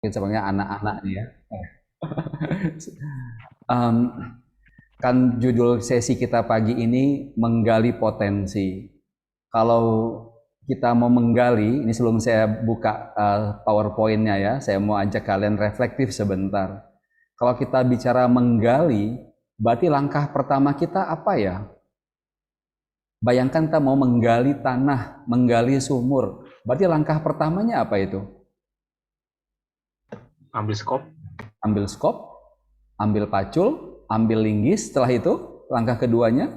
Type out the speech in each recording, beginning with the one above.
kita sebenarnya anak-anak nih ya. Em, kan judul sesi kita pagi ini menggali potensi. Kalau kita mau menggali, ini sebelum saya buka PowerPoint-nya ya, saya mau ajak kalian reflektif sebentar. Kalau kita bicara menggali, berarti langkah pertama kita apa ya? Bayangkan kita mau menggali tanah, menggali sumur. Berarti langkah pertamanya apa itu? Ambil skop. Ambil skop, ambil pacul, ambil linggis. Setelah itu, langkah keduanya,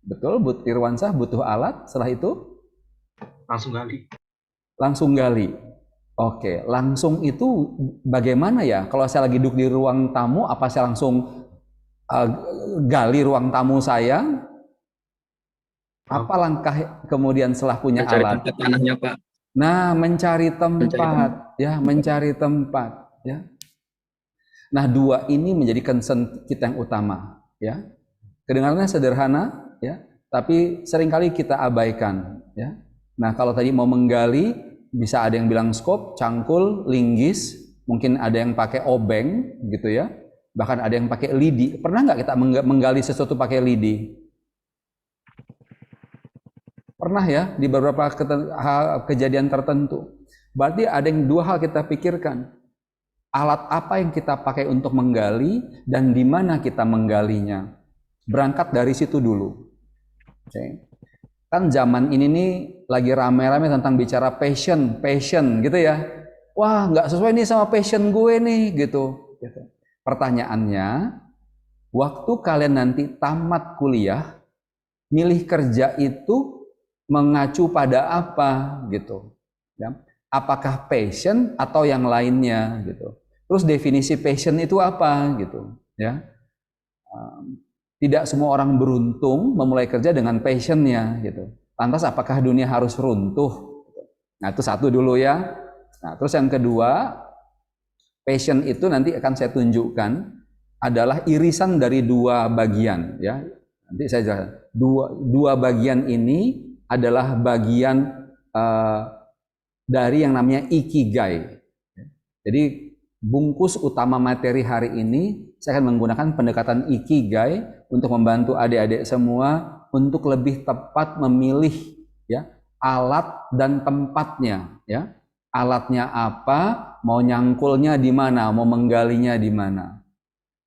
betul, Irwansah butuh alat. Setelah itu, Langsung gali. langsung gali. Oke, langsung itu bagaimana ya? Kalau saya lagi duduk di ruang tamu, apa saya langsung uh, gali ruang tamu saya? Apa langkah kemudian setelah punya Mencari alat? tempat tanahnya, Pak. Nah, mencari Mencari tempat, tempat. ya, mencari tempat, ya. Nah, dua ini menjadi concern kita yang utama, ya. Kedengarannya sederhana, ya, tapi seringkali kita abaikan, ya. Nah, kalau tadi mau menggali, bisa ada yang bilang skop, cangkul, linggis, mungkin ada yang pakai obeng, gitu ya. Bahkan ada yang pakai lidi. Pernah nggak kita menggali sesuatu pakai lidi? Pernah ya, di beberapa kejadian tertentu. Berarti ada yang dua hal kita pikirkan. Alat apa yang kita pakai untuk menggali dan di mana kita menggalinya. Berangkat dari situ dulu. Oke. Kan zaman ini nih lagi rame-rame tentang bicara passion gitu ya. Wah, nggak sesuai nih sama passion gue nih gitu. Pertanyaannya, waktu kalian nanti tamat kuliah, milih kerja itu mengacu pada apa gitu. Ya. Apakah passion atau yang lainnya gitu. Terus definisi passion itu apa gitu, ya. Tidak semua orang beruntung memulai kerja dengan passionnya gitu. Lantas apakah dunia harus runtuh? Nah, itu satu dulu ya. Nah, terus yang kedua, passion itu nanti akan saya tunjukkan adalah irisan dari dua bagian ya. Nanti saya jelaskan. Dua bagian ini adalah bagian uh, dari yang namanya ikigai. Jadi bungkus utama materi hari ini saya akan menggunakan pendekatan ikigai untuk membantu adik-adik semua untuk lebih tepat memilih ya alat dan tempatnya ya. Alatnya apa, mau nyangkulnya di mana, mau menggalinya di mana.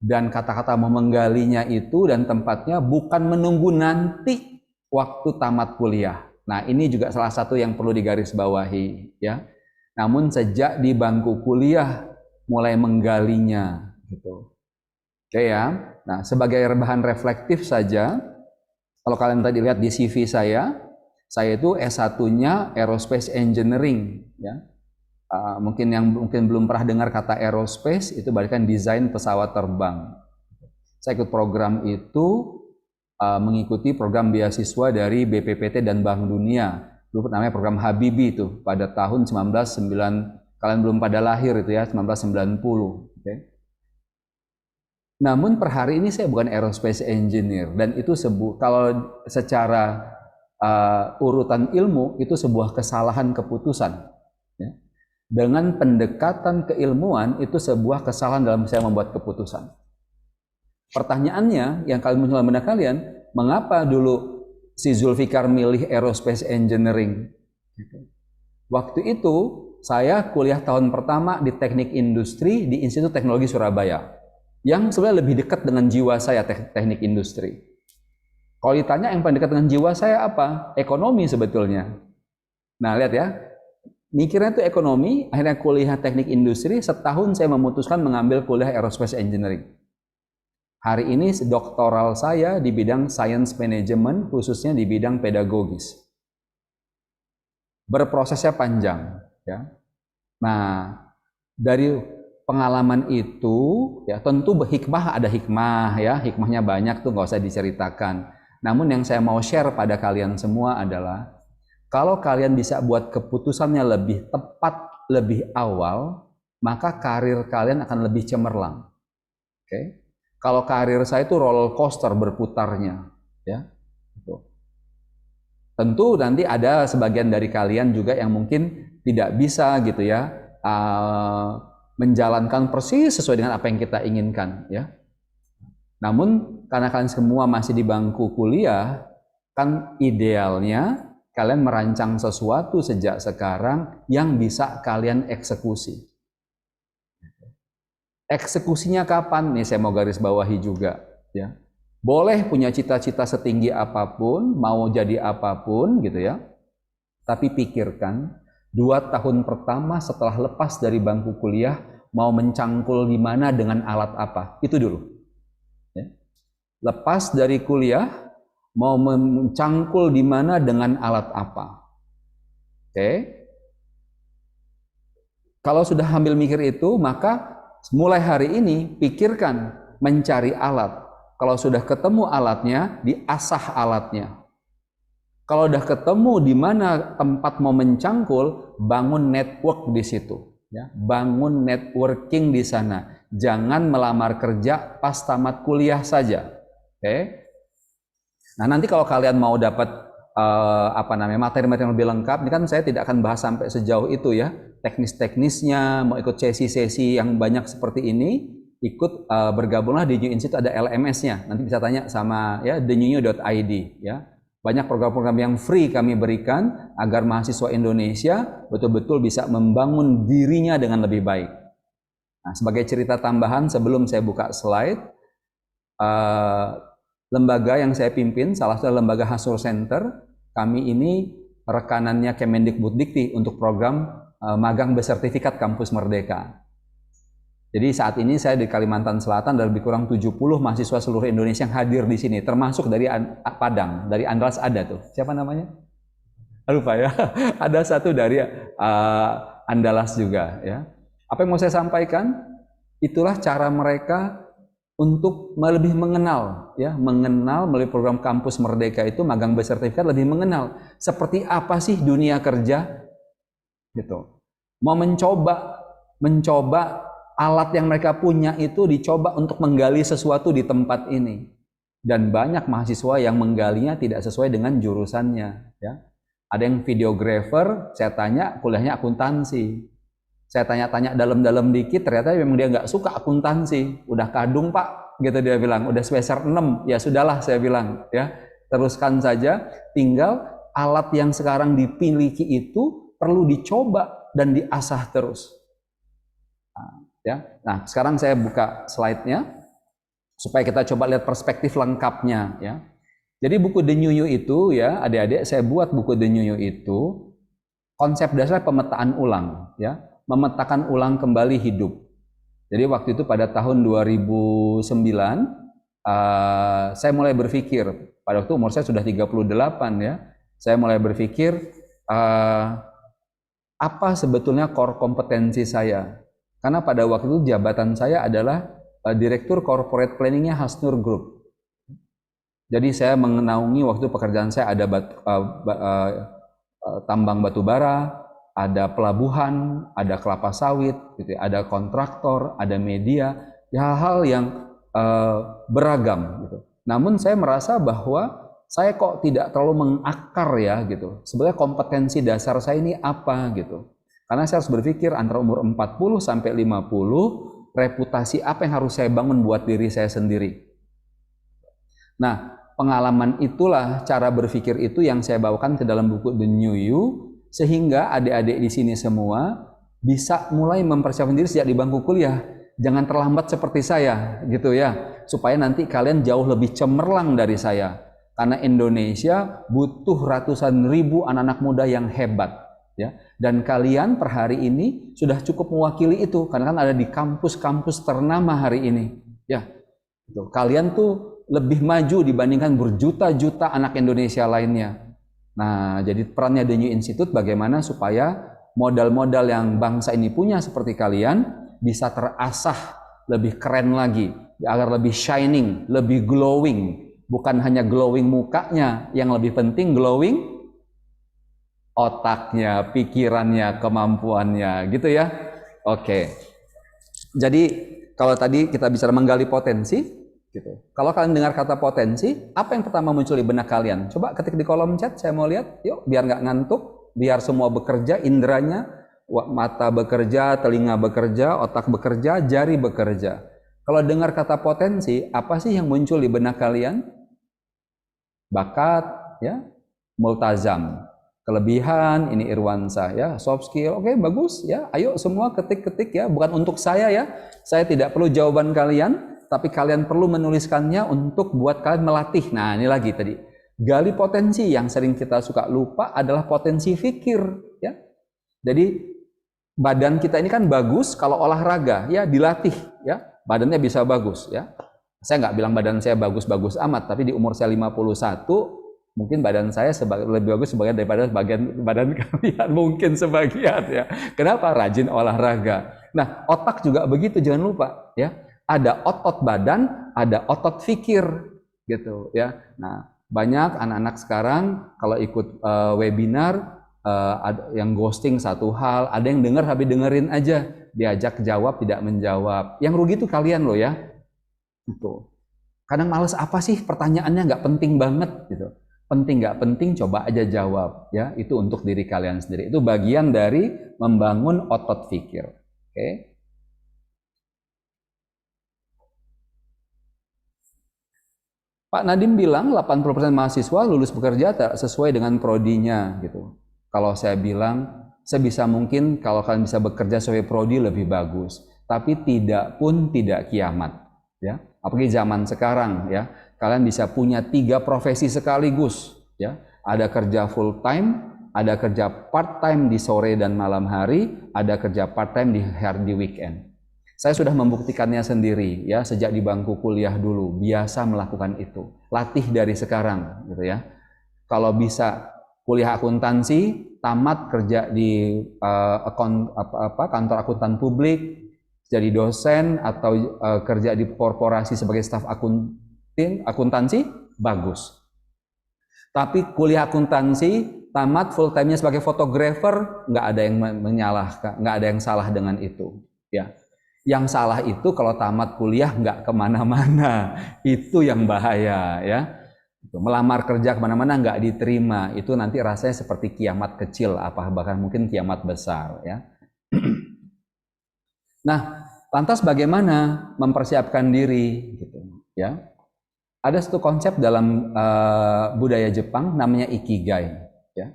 Dan kata-kata mau menggalinya itu dan tempatnya bukan menunggu nanti waktu tamat kuliah. Nah, ini juga salah satu yang perlu digarisbawahi ya. Namun sejak di bangku kuliah mulai menggalinya gitu. Oke ya. Nah, sebagai bahan reflektif saja, kalau kalian tadi lihat di CV saya itu S1-nya Aerospace Engineering ya. Mungkin belum pernah dengar kata aerospace itu berarti kan desain pesawat terbang. Saya ikut program itu mengikuti program beasiswa dari BPPT dan Bank Dunia. Dulu namanya program Habibie itu pada tahun 1909, kalian belum pada lahir itu ya, 1990. Okay. Namun per hari ini saya bukan aerospace engineer dan itu kalau secara urutan ilmu itu sebuah kesalahan keputusan. Ya. Dengan pendekatan keilmuan itu sebuah kesalahan dalam saya membuat keputusan. Pertanyaannya yang kalian muncul dalam benak kalian, mengapa dulu si Zulfikar milih aerospace engineering? Waktu itu saya kuliah tahun pertama di teknik industri di Institut Teknologi Surabaya, yang sebenarnya lebih dekat dengan jiwa saya teknik industri. Kalau ditanya yang paling dekat dengan jiwa saya apa? Ekonomi sebetulnya. Nah lihat ya, mikirnya itu ekonomi, akhirnya kuliah teknik industri, setahun saya memutuskan mengambil kuliah aerospace engineering. Hari ini doktoral saya di bidang science management, khususnya di bidang pedagogis. Berprosesnya panjang, ya. Nah, dari pengalaman itu, ya tentu hikmah ada hikmah, ya, hikmahnya banyak tuh nggak usah diceritakan. Namun yang saya mau share pada kalian semua adalah, kalau kalian bisa buat keputusannya lebih tepat, lebih awal, maka karir kalian akan lebih cemerlang. Oke? Kalau karir saya itu roller coaster berputarnya, ya. Gitu. Tentu nanti ada sebagian dari kalian juga yang mungkin tidak bisa gitu ya, menjalankan persis sesuai dengan apa yang kita inginkan, ya. Namun karena kalian semua masih di bangku kuliah, kan idealnya kalian merancang sesuatu sejak sekarang yang bisa kalian eksekusi. Eksekusinya kapan? Nih saya mau garis bawahi juga, ya. Boleh punya cita-cita setinggi apapun, mau jadi apapun gitu ya. Tapi pikirkan 2 tahun pertama setelah lepas dari bangku kuliah mau mencangkul di mana dengan alat apa? Itu dulu. Ya. Lepas dari kuliah mau mencangkul di mana dengan alat apa? Oke. Kalau sudah ambil mikir itu, maka mulai hari ini pikirkan mencari alat. Kalau sudah ketemu alatnya, diasah alatnya. Kalau udah ketemu di mana tempat mau mencangkul, bangun network di situ. Ya, bangun networking di sana. Jangan melamar kerja pas tamat kuliah saja. Oke? Nah, nanti kalau kalian mau dapat materi-materi yang lebih lengkap, ini kan saya tidak akan bahas sampai sejauh itu ya. Teknis-teknisnya, mau ikut sesi-sesi yang banyak seperti ini, ikut bergabunglah di New Institute, ada LMS-nya. Nanti bisa tanya sama ya thenewnew.id ya. Banyak program-program yang free kami berikan agar mahasiswa Indonesia betul-betul bisa membangun dirinya dengan lebih baik. Nah, sebagai cerita tambahan sebelum saya buka slide, lembaga yang saya pimpin, salah satu lembaga Hasur Center, kami ini rekanannya Kemendikbuddikti untuk program magang bersertifikat Kampus Merdeka. Jadi saat ini saya di Kalimantan Selatan ada lebih kurang 70 mahasiswa seluruh Indonesia yang hadir di sini, termasuk dari Padang, dari Andalas ada tuh. Siapa namanya? Lupa ya. Ada satu dari Andalas juga ya. Apa yang mau saya sampaikan? Itulah cara mereka untuk lebih mengenal ya, mengenal melalui program Kampus Merdeka itu magang bersertifikat, lebih mengenal seperti apa sih dunia kerja gitu. Mau mencoba alat yang mereka punya itu dicoba untuk menggali sesuatu di tempat ini. Dan banyak mahasiswa yang menggalinya tidak sesuai dengan jurusannya. Ya. Ada yang videographer, saya tanya kuliahnya akuntansi. Saya tanya-tanya dalam-dalam dikit, ternyata memang dia nggak suka akuntansi. Udah kadung pak, gitu dia bilang. Udah semester 6, ya sudahlah saya bilang. Ya, teruskan saja, tinggal alat yang sekarang dipiliki itu perlu dicoba dan diasah terus. Ya. Nah, sekarang saya buka slide-nya supaya kita coba lihat perspektif lengkapnya ya. Jadi buku The New You itu ya, adik-adik saya buat buku The New You itu konsep dasar pemetaan ulang ya, memetakan ulang kembali hidup. Jadi waktu itu pada tahun 2009 saya mulai berpikir, pada waktu umur saya sudah 38 ya. Saya mulai berpikir apa sebetulnya core kompetensi saya. Karena pada waktu itu jabatan saya adalah Direktur Corporate Planning-nya Hasnur Group. Jadi saya mengenaungi waktu pekerjaan saya ada tambang batu bara, ada pelabuhan, ada kelapa sawit, gitu, ada kontraktor, ada media, hal-hal yang beragam. Gitu. Namun saya merasa bahwa saya kok tidak terlalu mengakar ya gitu. Sebenarnya kompetensi dasar saya ini apa gitu. Karena saya harus berpikir antara umur 40 sampai 50, reputasi apa yang harus saya bangun buat diri saya sendiri. Nah, pengalaman itulah, cara berpikir itu yang saya bawakan ke dalam buku The New You, sehingga adik-adik di sini semua bisa mulai mempersiapkan diri sejak di bangku kuliah. Jangan terlambat seperti saya, gitu ya. Supaya nanti kalian jauh lebih cemerlang dari saya. Karena Indonesia butuh ratusan ribu anak-anak muda yang hebat. Ya, dan kalian per hari ini sudah cukup mewakili itu karena kan ada di kampus-kampus ternama hari ini. Ya, gitu. Kalian tuh lebih maju dibandingkan berjuta-juta anak Indonesia lainnya. Nah, jadi perannya The New Institute bagaimana supaya modal-modal yang bangsa ini punya seperti kalian bisa terasah lebih keren lagi, agar lebih shining, lebih glowing. Bukan hanya glowing mukanya, yang lebih penting glowing otaknya, pikirannya, kemampuannya, gitu ya. Oke. Jadi kalau tadi kita bicara menggali potensi, gitu. Kalau kalian dengar kata potensi, apa yang pertama muncul di benak kalian? Coba ketik di kolom chat, saya mau lihat. Yuk, biar nggak ngantuk, biar semua bekerja, inderanya Mata bekerja, telinga bekerja, otak bekerja, jari bekerja. Kalau dengar kata potensi, apa sih yang muncul di benak kalian? Bakat, ya, multazam. Kelebihan, ini Irwansyah, ya, soft skill, oke, bagus, ya. Ayo semua ketik-ketik, ya. Bukan untuk saya, ya. Saya tidak perlu jawaban kalian, tapi kalian perlu menuliskannya untuk buat kalian melatih. Nah, ini lagi tadi. Gali potensi. Yang sering kita suka lupa adalah potensi fikir, ya. Jadi badan kita ini kan bagus kalau olahraga, ya, dilatih, ya, badannya bisa bagus, ya. Saya nggak bilang badan saya bagus-bagus amat, tapi di umur saya 51, mungkin badan saya lebih bagus sebagian daripada badan kalian, mungkin sebagian, ya. Kenapa? Rajin olahraga. Nah, otak juga begitu, jangan lupa, ya. Ada otot badan, ada otot fikir, gitu, ya. Nah, banyak anak-anak sekarang kalau ikut webinar, ada yang ghosting satu hal, ada yang dengar tapi dengerin aja, diajak jawab tidak menjawab. Yang rugi itu kalian loh, ya. Itu. Kadang males, apa sih pertanyaannya, nggak penting banget gitu. Penting nggak penting, coba aja jawab, ya. Itu untuk diri kalian sendiri. Itu bagian dari membangun otot pikir. Oke. Pak Nadiem bilang 80% mahasiswa lulus bekerja tak sesuai dengan prodinya gitu. Kalau saya bilang, sebisa mungkin kalau kalian bisa bekerja sesuai prodi lebih bagus, tapi tidak pun tidak kiamat, ya. Apalagi zaman sekarang, ya, kalian bisa punya 3 profesi sekaligus, ya. Ada kerja full time, ada kerja part time di sore dan malam hari, ada kerja part time di weekend. Saya sudah membuktikannya sendiri, ya, sejak di bangku kuliah dulu, biasa melakukan itu. Latih dari sekarang, gitu ya. Kalau bisa kuliah akuntansi, tamat kerja di kantor akuntan publik, jadi dosen atau kerja di korporasi sebagai staf akuntansi, bagus. Tapi kuliah akuntansi, tamat full time-nya sebagai fotografer, nggak ada yang menyalahkan, nggak ada yang salah dengan itu, ya. Yang salah itu kalau tamat kuliah nggak kemana-mana, itu yang bahaya, ya. Melamar kerja kemana-mana nggak diterima, itu nanti rasanya seperti kiamat kecil, bahkan mungkin kiamat besar, ya. Nah, lantas bagaimana mempersiapkan diri, gitu, ya? Ada satu konsep dalam budaya Jepang namanya ikigai, ya.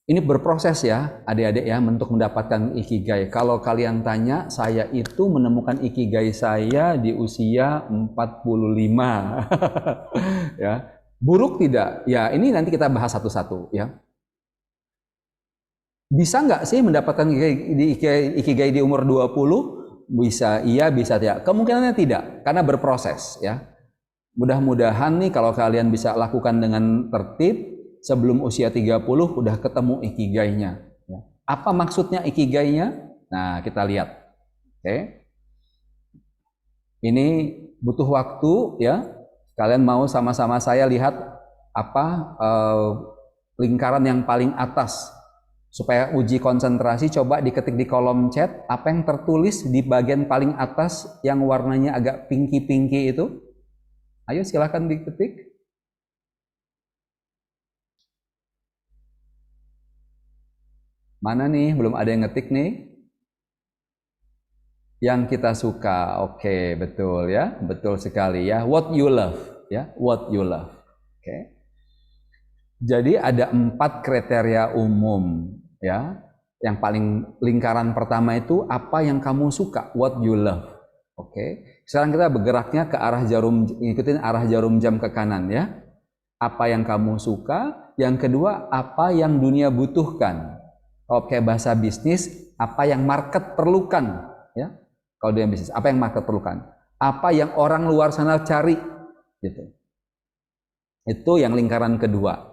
Ini berproses, ya, adik-adik, ya, untuk mendapatkan ikigai. Kalau kalian tanya, saya itu menemukan ikigai saya di usia 45. Ya. Buruk tidak? Ya, ini nanti kita bahas satu-satu, ya. Bisa nggak sih mendapatkan ikigai di umur 20? Bisa iya, bisa tidak. Kemungkinannya tidak, karena berproses, ya. Mudah-mudahan nih kalau kalian bisa lakukan dengan tertib, sebelum usia 30 udah ketemu ikigainya. Apa maksudnya ikigainya? Nah, kita lihat. Oke. Ini butuh waktu, ya. Kalian mau sama-sama saya lihat apa lingkaran yang paling atas. Supaya uji konsentrasi, coba diketik di kolom chat apa yang tertulis di bagian paling atas yang warnanya agak pinky-pinky itu. Ayo silakan diketik. Mana nih? Belum ada yang ngetik nih. Yang kita suka. Oke, betul, ya. Betul sekali, ya. What you love, ya. What you love. Oke. Jadi ada 4 kriteria umum, ya. Yang paling lingkaran pertama itu apa yang kamu suka, what you love. Oke. Sekarang kita bergeraknya ke arah jarum, ikutin arah jarum jam ke kanan, ya. Apa yang kamu suka. Yang kedua, apa yang dunia butuhkan. Kalau kayak bahasa bisnis, apa yang market perlukan, ya. Kalau dunia bisnis, apa yang market perlukan, apa yang orang luar sana cari, gitu. Itu yang lingkaran kedua.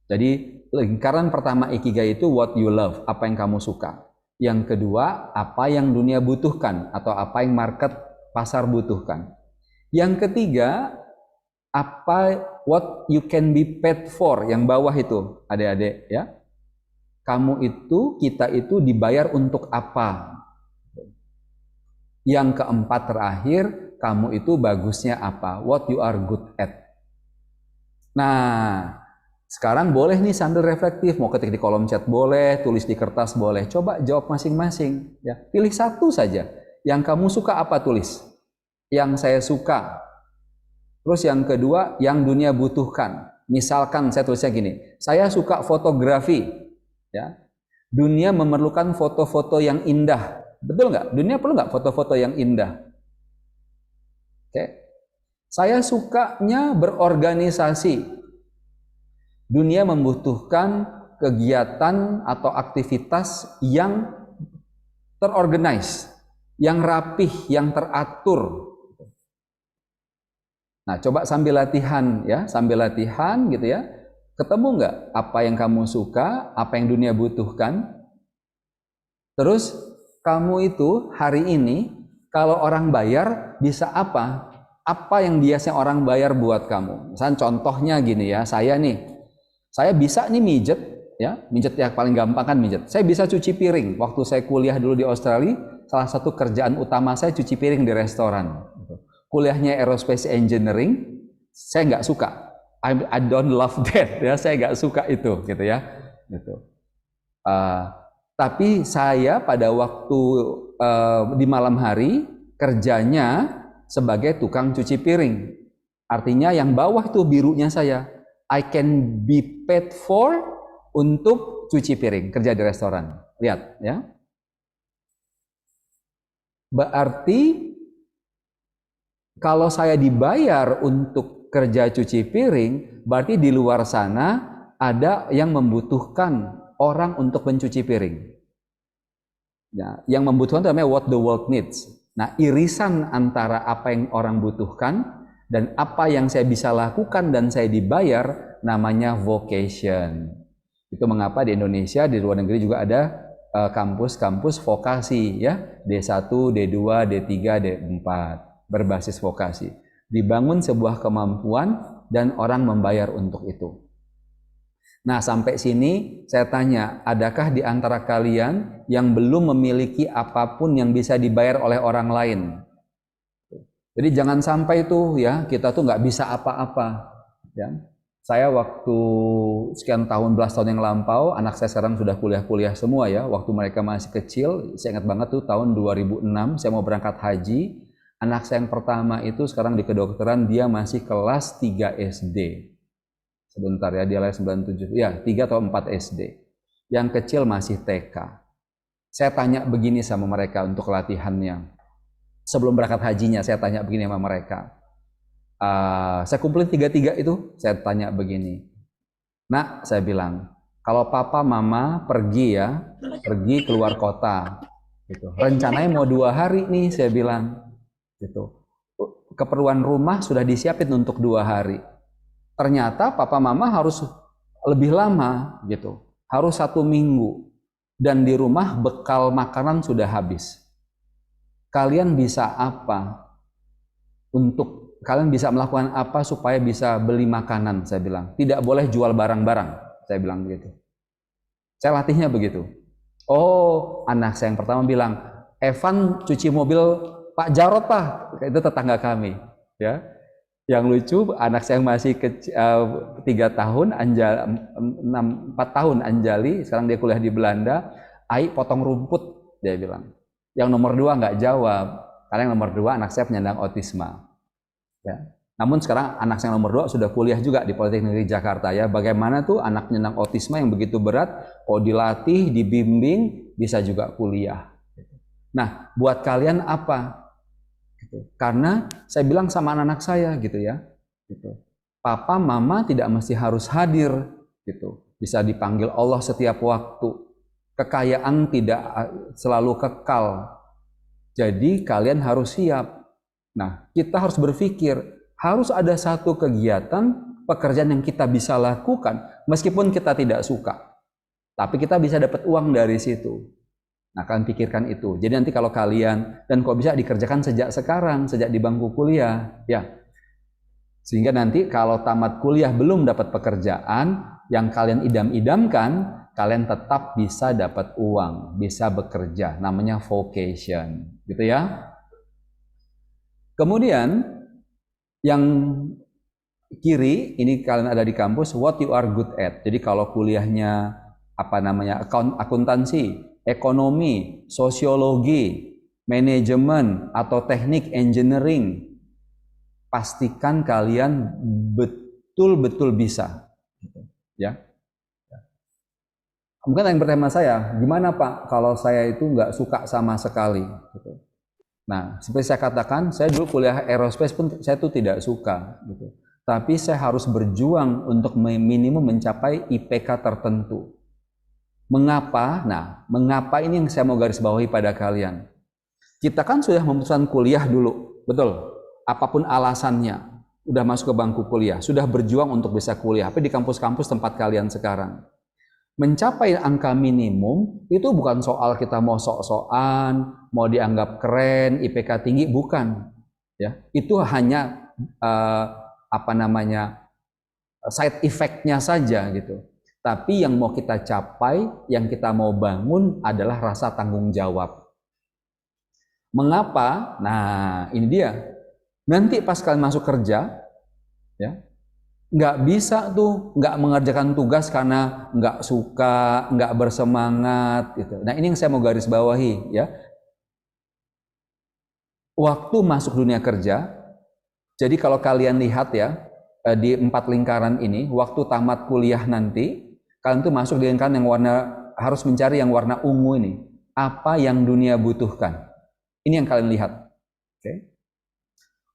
Jadi lingkaran pertama ikigai itu what you love, apa yang kamu suka. Yang kedua, apa yang dunia butuhkan atau apa yang market pasar butuhkan. Yang ketiga, what you can be paid for, yang bawah itu, adik-adik, ya. Kamu itu, kita itu dibayar untuk apa? Yang keempat terakhir, kamu itu bagusnya apa? What you are good at. Nah, Sekarang boleh nih sambil reflektif, mau ketik di kolom chat boleh, tulis di kertas boleh. Coba jawab masing-masing. Ya, pilih satu saja. Yang kamu suka apa tulis? Yang saya suka. Terus yang kedua, yang dunia butuhkan. Misalkan saya tulisnya gini, saya suka fotografi. Ya, dunia memerlukan foto-foto yang indah. Betul nggak? Dunia perlu nggak foto-foto yang indah? Oke. Saya sukanya berorganisasi. Dunia membutuhkan kegiatan atau aktivitas yang terorganize, yang rapih, yang teratur. Nah, coba sambil latihan ya, sambil latihan gitu ya. Ketemu nggak apa yang kamu suka, apa yang dunia butuhkan? Terus kamu itu hari ini kalau orang bayar bisa apa? Apa yang biasanya orang bayar buat kamu? Misalnya contohnya gini ya, saya bisa nih mijet ya, mijet yang paling gampang kan mijet. Saya bisa cuci piring. Waktu saya kuliah dulu di Australia, salah satu kerjaan utama saya cuci piring di restoran. Kuliahnya aerospace engineering, saya nggak suka. I don't love that ya, saya nggak suka itu gitu ya. Gitu. Tapi saya pada waktu di malam hari kerjanya sebagai tukang cuci piring. Artinya yang bawah itu birunya saya. I can be paid for untuk cuci piring, kerja di restoran. Lihat ya. Berarti kalau saya dibayar untuk kerja cuci piring, berarti di luar sana ada yang membutuhkan orang untuk mencuci piring. Ya, yang membutuhkan itu namanya what the world needs. Nah, irisan antara apa yang orang butuhkan dan apa yang saya bisa lakukan dan saya dibayar namanya vocation. Itu mengapa di Indonesia, di luar negeri juga ada kampus-kampus vokasi ya, D1, D2, D3, D4 berbasis vokasi. Dibangun sebuah kemampuan dan orang membayar untuk itu. Nah, sampai sini saya tanya, adakah di antara kalian yang belum memiliki apapun yang bisa dibayar oleh orang lain? Jadi jangan sampai tuh ya, kita tuh nggak bisa apa-apa. Ya. Saya waktu sekian tahun, belas tahun yang lampau, anak saya sekarang sudah kuliah-kuliah semua ya. Waktu mereka masih kecil, saya ingat banget tuh tahun 2006, saya mau berangkat haji. Anak saya yang pertama itu sekarang di kedokteran, dia masih kelas 3 SD. Sebentar ya, dia lahir 97. Ya, 3 atau 4 SD. Yang kecil masih TK. Saya tanya begini sama mereka untuk latihannya. Sebelum berangkat hajinya, saya tanya begini sama mereka. Saya kumpulin 3-3 itu, saya tanya begini. Nak, saya bilang, kalau papa mama pergi ya, pergi keluar kota. Gitu. Rencananya mau 2 hari nih, saya bilang. Gitu. Keperluan rumah sudah disiapin untuk 2 hari. Ternyata papa mama harus lebih lama gitu, harus 1 minggu, dan di rumah bekal makanan sudah habis. Kalian bisa apa untuk kalian bisa melakukan apa supaya bisa beli makanan? Saya bilang tidak boleh jual barang-barang, saya bilang begitu. Saya latihnya begitu. Oh, anak saya yang pertama bilang, Evan cuci mobil Pak Jarot Pak, itu tetangga kami ya. Yang lucu, anak saya yang masih 3 tahun, 4 tahun Anjali, sekarang dia kuliah di Belanda. Ai potong rumput, dia bilang. Yang nomor 2 nggak jawab, karena yang nomor 2 anak saya penyandang autisme. Ya. Namun sekarang anak saya yang nomor 2 sudah kuliah juga di Politeknik Negeri Jakarta ya. Bagaimana tuh anak penyandang autisme yang begitu berat, kalau dilatih, dibimbing, bisa juga kuliah. Nah, buat kalian apa? Karena saya bilang sama anak-anak saya gitu ya, gitu. Papa, mama tidak mesti harus hadir, gitu. Bisa dipanggil Allah setiap waktu. Kekayaan tidak selalu kekal. Jadi kalian harus siap. Nah, kita harus berpikir, harus ada satu kegiatan, pekerjaan yang kita bisa lakukan, meskipun kita tidak suka. Tapi kita bisa dapat uang dari situ. Nah, kalian pikirkan itu. Jadi nanti kalau kalian, dan kok bisa dikerjakan sejak sekarang, sejak di bangku kuliah, ya. Sehingga nanti kalau tamat kuliah belum dapat pekerjaan, yang kalian idam-idamkan, kalian tetap bisa dapat uang, bisa bekerja. Namanya vocation, gitu ya. Kemudian, yang kiri ini kalian ada di kampus, what you are good at. Jadi kalau kuliahnya apa namanya, akuntansi, ekonomi, sosiologi, manajemen atau teknik engineering, pastikan kalian betul-betul bisa, ya. Mungkin yang bertanya saya, gimana Pak kalau saya itu nggak suka sama sekali? Nah, seperti saya katakan, saya dulu kuliah aerospace pun saya tuh tidak suka, gitu. Tapi saya harus berjuang untuk minimum mencapai IPK tertentu. Mengapa? Nah, mengapa ini yang saya mau garis bawahi pada kalian. Kita kan sudah memutuskan kuliah dulu, betul? Apapun alasannya, udah masuk ke bangku kuliah, sudah berjuang untuk bisa kuliah, tapi di kampus-kampus tempat kalian sekarang. Mencapai angka minimum itu bukan soal kita mau sok-sokan, mau dianggap keren, IPK tinggi, bukan. Ya, itu hanya side effect-nya saja gitu. Tapi yang mau kita capai, yang kita mau bangun adalah rasa tanggung jawab. Mengapa? Nah, ini dia. Nanti pas kalian masuk kerja, ya, nggak bisa tuh nggak mengerjakan tugas karena nggak suka, nggak bersemangat gitu. Nah, ini yang saya mau garis bawahi, ya. Waktu masuk dunia kerja, jadi kalau kalian lihat ya, di 4 lingkaran ini, waktu tamat kuliah nanti, kalian tuh masuk di lingkaran yang harus mencari yang warna ungu ini. Apa yang dunia butuhkan? Ini yang kalian lihat. Oke.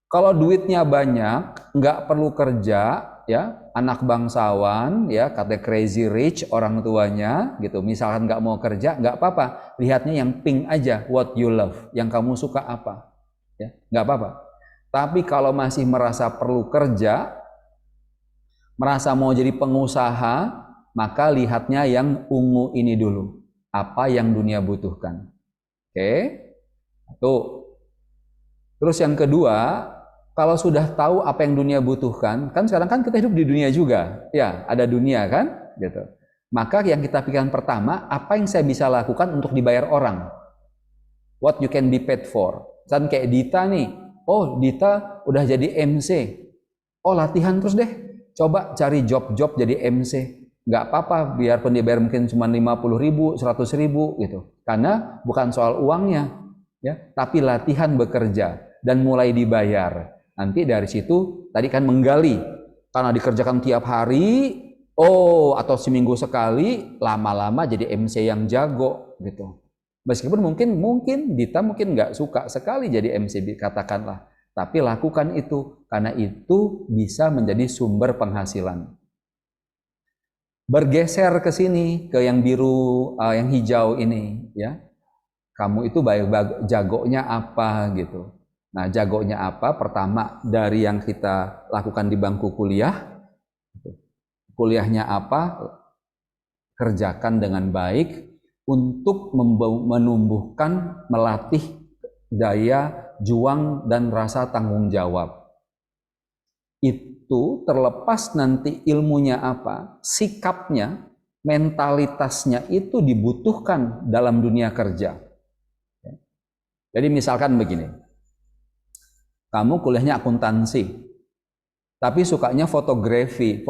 Kalau duitnya banyak, nggak perlu kerja, ya, anak bangsawan, ya, kata crazy rich orang tuanya, gitu. Misalkan nggak mau kerja, nggak apa-apa. Lihatnya yang pink aja, what you love, yang kamu suka apa, ya, nggak apa-apa. Tapi kalau masih merasa perlu kerja, merasa mau jadi pengusaha, maka lihatnya yang ungu ini dulu. Apa yang dunia butuhkan. Oke? Tuh. Terus yang kedua, kalau sudah tahu apa yang dunia butuhkan, kan sekarang kan kita hidup di dunia juga, ya, ada dunia kan, gitu. Maka yang kita pikirkan pertama, apa yang saya bisa lakukan untuk dibayar orang? What you can be paid for? Kan kayak Dita nih, oh Dita udah jadi MC, oh latihan terus deh, coba cari job-job jadi MC, nggak apa-apa, biarpun dibayar mungkin cuma 50.000, 100.000 gitu, karena bukan soal uangnya, ya, tapi latihan bekerja dan mulai dibayar. Nanti dari situ tadi kan menggali, karena dikerjakan tiap hari, atau seminggu sekali, lama-lama jadi MC yang jago gitu. Meskipun mungkin Dita mungkin nggak suka sekali jadi MC, katakanlah, tapi lakukan itu karena itu bisa menjadi sumber penghasilan. Bergeser ke sini, ke yang biru, yang hijau ini, ya. Kamu itu jagonya apa gitu. Nah, jagonya apa? Pertama, dari yang kita lakukan di bangku kuliah. Kuliahnya apa? Kerjakan dengan baik untuk menumbuhkan, melatih daya juang dan rasa tanggung jawab. Itu terlepas nanti ilmunya apa, sikapnya, mentalitasnya itu dibutuhkan dalam dunia kerja. Jadi misalkan begini, kamu kuliahnya akuntansi, tapi sukanya fotografi.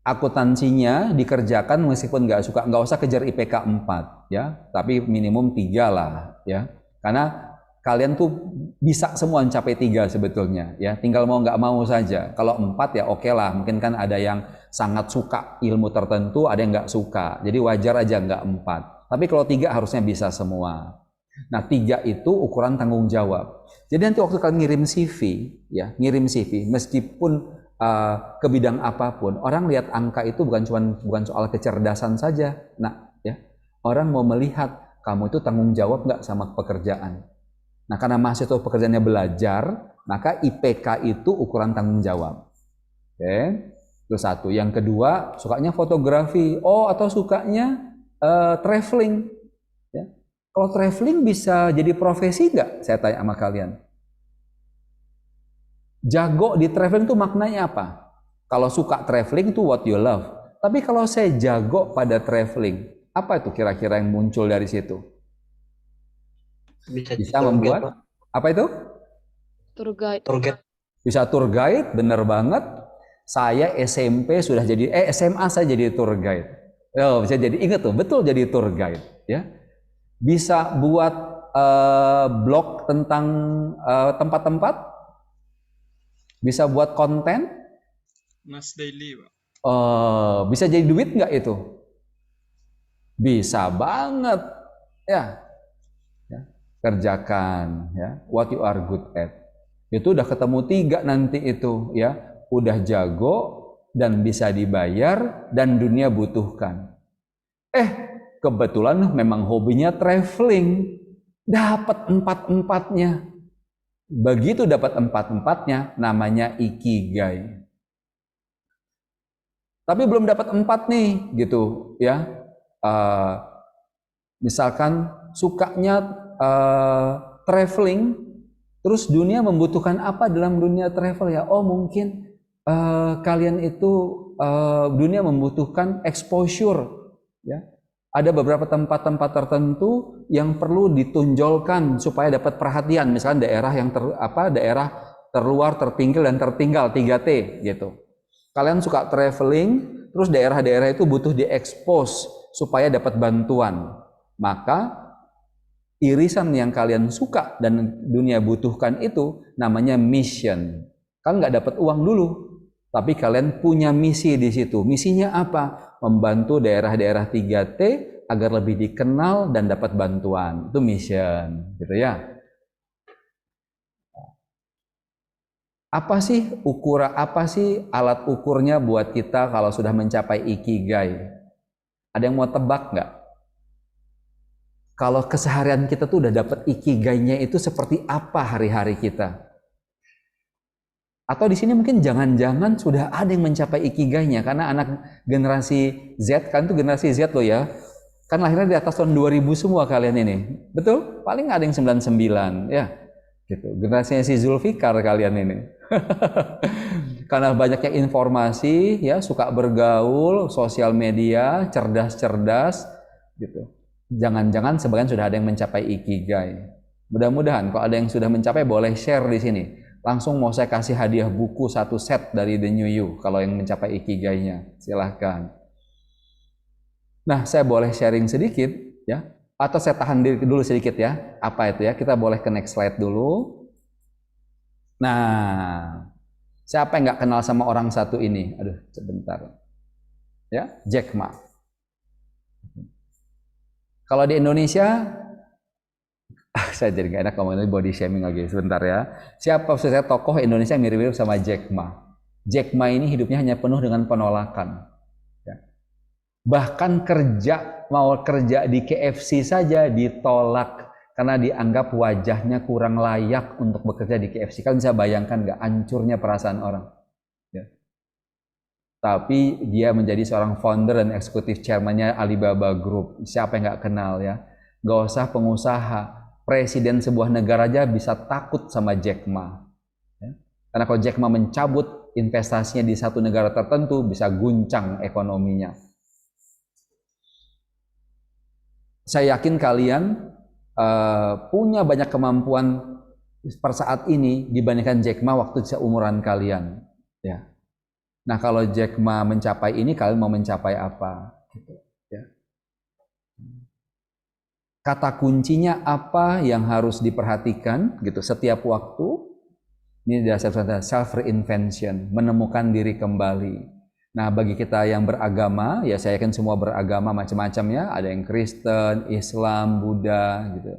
Akuntansinya dikerjakan meskipun nggak usah kejar IPK 4, ya, tapi minimum 3 lah, ya. Karena kalian tuh bisa semua mencapai 3 sebetulnya, ya. Tinggal mau nggak mau saja. Kalau 4 ya oke lah, mungkin kan ada yang sangat suka ilmu tertentu, ada yang nggak suka. Jadi wajar aja nggak 4. Tapi kalau 3 harusnya bisa semua. Nah, 3 itu ukuran tanggung jawab. Jadi nanti waktu kalian ngirim CV, meskipun ke bidang apapun, orang lihat angka itu bukan soal kecerdasan saja. Nah, ya, orang mau melihat kamu itu tanggung jawab nggak sama pekerjaan. Nah, karena mahasiswa pekerjaannya belajar, maka IPK itu ukuran tanggung jawab. Oke, itu satu. Yang kedua, sukanya fotografi, atau sukanya traveling. Kalau traveling bisa jadi profesi nggak? Saya tanya sama kalian. Jago di traveling itu maknanya apa? Kalau suka traveling itu what you love. Tapi kalau saya jago pada traveling, apa itu kira-kira yang muncul dari situ? Bisa membuat? Apa itu? Tour guide. Tour guide. Bisa tour guide, bener banget. Saya SMP sudah jadi, SMA saya jadi tour guide. Oh, bisa jadi, ingat tuh, betul jadi tour guide. Ya, bisa buat blog tentang tempat-tempat, bisa buat konten. Mas Daily, Pak. Bisa jadi duit nggak itu? Bisa banget, ya. Kerjakan, ya. What you are good at. Itu udah ketemu 3 nanti itu, ya. Udah jago dan bisa dibayar dan dunia butuhkan. Kebetulan memang hobinya traveling, dapat 4-4-nya. Begitu dapat 4-4-nya, namanya ikigai. Tapi belum dapat 4 nih, gitu, ya. Misalkan sukanya traveling, terus dunia membutuhkan apa dalam dunia travel ya? Oh, mungkin kalian itu dunia membutuhkan exposure, ya. Ada beberapa tempat-tempat tertentu yang perlu ditonjolkan supaya dapat perhatian, misalnya daerah yang daerah terluar, terpinggir dan tertinggal, 3T gitu. Kalian suka traveling, terus daerah-daerah itu butuh diekspos supaya dapat bantuan. Maka irisan yang kalian suka dan dunia butuhkan itu namanya mission. Kan nggak dapat uang dulu, tapi kalian punya misi di situ. Misinya apa? Membantu daerah-daerah 3T agar lebih dikenal dan dapat bantuan. Itu mission, gitu ya. Apa sih alat ukurnya buat kita kalau sudah mencapai ikigai? Ada yang mau tebak nggak? Kalau keseharian kita tuh udah dapat ikigainya itu seperti apa hari-hari kita? Atau di sini mungkin jangan-jangan sudah ada yang mencapai ikigainya, karena anak generasi Z, kan itu generasi Z loh ya. Kan lahirnya di atas tahun 2000 semua kalian ini. Betul? Paling ada yang 99 ya. Gitu. Generasinya si Zulfikar kalian ini. Karena banyaknya informasi, ya, suka bergaul, sosial media, cerdas-cerdas gitu. Jangan-jangan sebagian sudah ada yang mencapai ikigai. Mudah-mudahan kalau ada yang sudah mencapai boleh share di sini. Langsung mau saya kasih hadiah buku 1 set dari The New You kalau yang mencapai ikigainya. Silahkan. Nah, saya boleh sharing sedikit ya. Atau saya tahan dulu sedikit ya. Apa itu ya? Kita boleh ke next slide dulu. Nah, siapa yang nggak kenal sama orang satu ini? Aduh, sebentar. Ya, Jack Ma. Kalau di Indonesia, saya jadi nggak enak ngomongin body shaming lagi. Sebentar ya. Siapa saya tokoh Indonesia yang mirip-mirip sama Jack Ma? Jack Ma ini hidupnya hanya penuh dengan penolakan. Ya. Bahkan mau kerja di KFC saja ditolak karena dianggap wajahnya kurang layak untuk bekerja di KFC. Kalian bisa bayangkan nggak hancurnya perasaan orang? Ya. Tapi dia menjadi seorang founder dan eksekutif chairman-nya Alibaba Group. Siapa yang nggak kenal ya? Nggak usah pengusaha, presiden sebuah negara aja bisa takut sama Jack Ma. Ya. Karena kalau Jack Ma mencabut investasinya di satu negara tertentu, bisa guncang ekonominya. Saya yakin kalian punya banyak kemampuan per saat ini dibandingkan Jack Ma waktu seumuran kalian. Ya. Nah, kalau Jack Ma mencapai ini, kalian mau mencapai apa? Gitu, ya. Kata kuncinya apa yang harus diperhatikan gitu setiap waktu? Ini dasar self reinvention, menemukan diri kembali. Nah, bagi kita yang beragama, ya saya yakin semua beragama macam-macam ya, ada yang Kristen, Islam, Buddha gitu.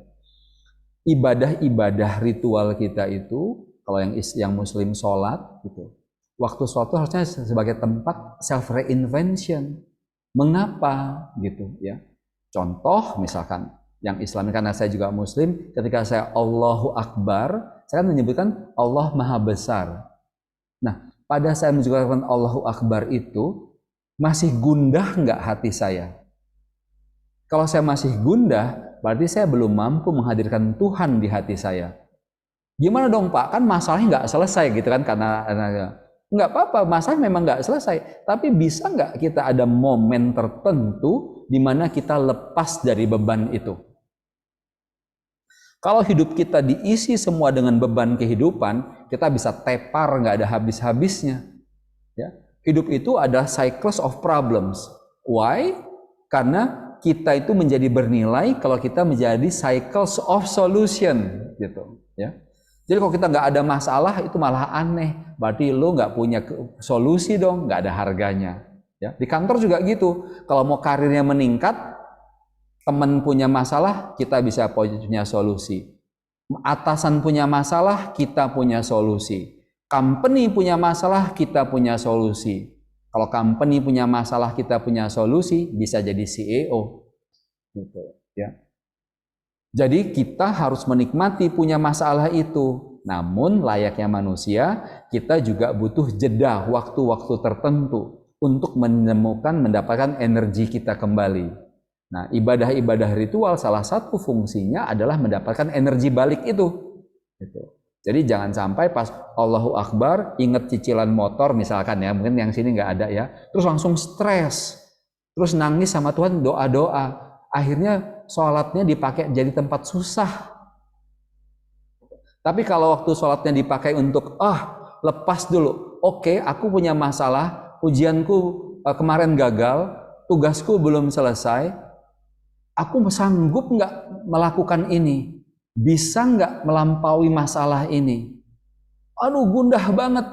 Ibadah-ibadah ritual kita itu, kalau yang Muslim sholat gitu. Waktu sholat itu harusnya sebagai tempat self reinvention. Mengapa gitu ya? Contoh misalkan yang Islam, karena saya juga Muslim, ketika saya Allahu Akbar, saya kan menyebutkan Allah Maha Besar. Nah, pada saya mengucapkan Allahu Akbar itu masih gundah nggak hati saya? Kalau saya masih gundah, berarti saya belum mampu menghadirkan Tuhan di hati saya. Gimana dong Pak? Kan masalahnya nggak selesai gitu kan, karena nggak apa-apa, masalah memang nggak selesai. Tapi bisa nggak kita ada momen tertentu di mana kita lepas dari beban itu? Kalau hidup kita diisi semua dengan beban kehidupan, kita bisa tepar, nggak ada habis-habisnya. Ya. Hidup itu ada cycles of problems. Why? Karena kita itu menjadi bernilai kalau kita menjadi cycles of solution, gitu. Ya. Jadi kalau kita nggak ada masalah itu malah aneh. Berarti lo nggak punya solusi dong, nggak ada harganya. Ya. Di kantor juga gitu. Kalau mau karirnya meningkat, teman punya masalah, kita bisa punya solusi. Atasan punya masalah, kita punya solusi. Company punya masalah, kita punya solusi. Kalau company punya masalah, kita punya solusi, bisa jadi CEO. Gitu, ya. Jadi kita harus menikmati punya masalah itu. Namun layaknya manusia, kita juga butuh jeda waktu-waktu tertentu untuk mendapatkan energi kita kembali. Nah, ibadah-ibadah ritual salah satu fungsinya adalah mendapatkan energi balik itu. Gitu. Jadi jangan sampai pas Allahu Akbar ingat cicilan motor misalkan ya, mungkin yang sini nggak ada ya, terus langsung stres, terus nangis sama Tuhan doa-doa, akhirnya sholatnya dipakai jadi tempat susah. Tapi kalau waktu sholatnya dipakai untuk lepas dulu, oke, aku punya masalah, ujianku kemarin gagal, tugasku belum selesai. Aku sanggup nggak melakukan ini? Bisa nggak melampaui masalah ini? Aduh, gundah banget,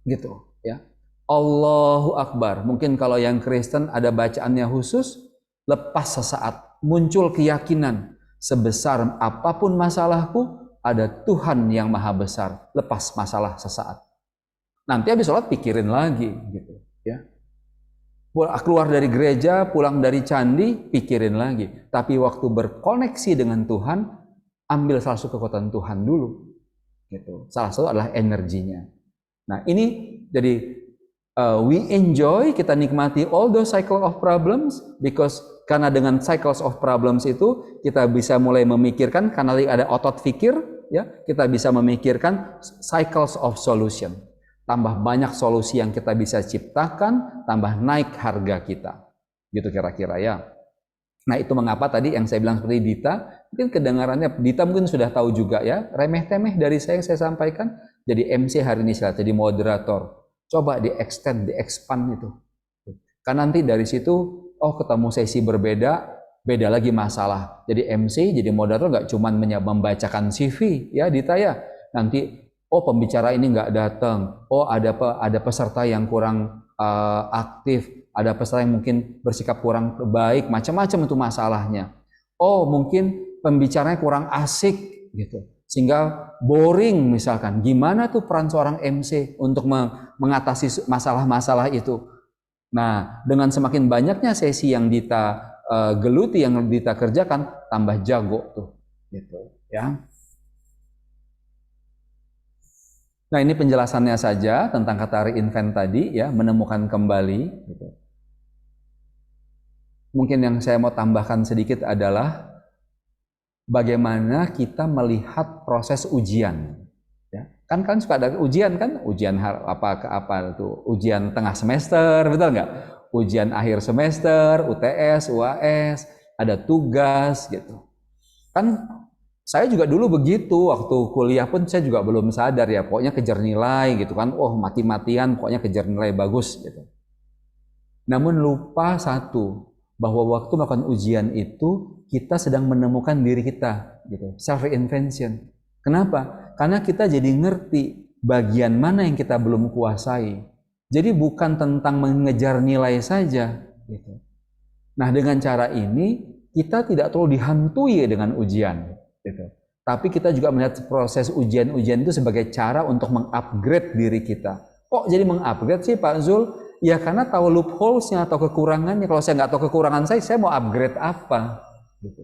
gitu. Ya, Allahu Akbar. Mungkin kalau yang Kristen ada bacaannya khusus, lepas sesaat, muncul keyakinan sebesar apapun masalahku, ada Tuhan yang maha besar. Lepas masalah sesaat. Nanti habis sholat pikirin lagi, gitu. Ya. Keluar dari gereja, pulang dari candi, pikirin lagi. Tapi waktu berkoneksi dengan Tuhan, ambil salah satu kekuatan Tuhan dulu. Gitu. Salah satu adalah energinya. Nah, ini jadi we enjoy, kita nikmati all those cycle of problems, because karena dengan cycles of problems itu kita bisa mulai memikirkan, karena ada otot pikir, ya, kita bisa memikirkan cycles of solution. Tambah banyak solusi yang kita bisa ciptakan, tambah naik harga kita. Gitu kira-kira ya. Nah, itu mengapa tadi yang saya bilang seperti Dita, mungkin kedengarannya Dita mungkin sudah tahu juga ya, remeh-temeh dari saya yang saya sampaikan, jadi MC hari ini silahkan jadi moderator. Coba di-extend, di-expand itu. Karena nanti dari situ, ketemu sesi berbeda, beda lagi masalah. Jadi MC, jadi moderator nggak cuma membacakan CV ya Dita ya. Nanti pembicara ini nggak datang, ada peserta yang kurang aktif, ada peserta yang mungkin bersikap kurang baik, macam-macam itu masalahnya. Mungkin pembicaranya kurang asik gitu, sehingga boring misalkan. Gimana tuh peran seorang MC untuk mengatasi masalah-masalah itu? Nah, dengan semakin banyaknya sesi yang Dita geluti, yang Dita kerjakan, tambah jago tuh, gitu ya. Nah, ini penjelasannya saja tentang kata reinvent tadi ya, menemukan kembali gitu. Mungkin yang saya mau tambahkan sedikit adalah bagaimana kita melihat proses ujian ya. Kan suka ada ujian kan? Ujian apa itu? Ujian tengah semester, betul nggak? Ujian akhir semester, UTS, UAS, ada tugas gitu. Kan saya juga dulu begitu, waktu kuliah pun saya juga belum sadar ya, pokoknya kejar nilai gitu kan, mati-matian pokoknya kejar nilai bagus gitu. Namun lupa satu, bahwa waktu melakukan ujian itu, kita sedang menemukan diri kita gitu, self-reinvention. Kenapa? Karena kita jadi ngerti bagian mana yang kita belum kuasai. Jadi bukan tentang mengejar nilai saja gitu. Nah, dengan cara ini, kita tidak terlalu dihantui dengan ujian. Gitu. Tapi kita juga melihat proses ujian-ujian itu sebagai cara untuk mengupgrade diri kita. Kok jadi mengupgrade sih Pak Zul? Ya karena tahu loopholes-nya atau kekurangannya. Kalau saya nggak tahu kekurangan saya mau upgrade apa? Gitu.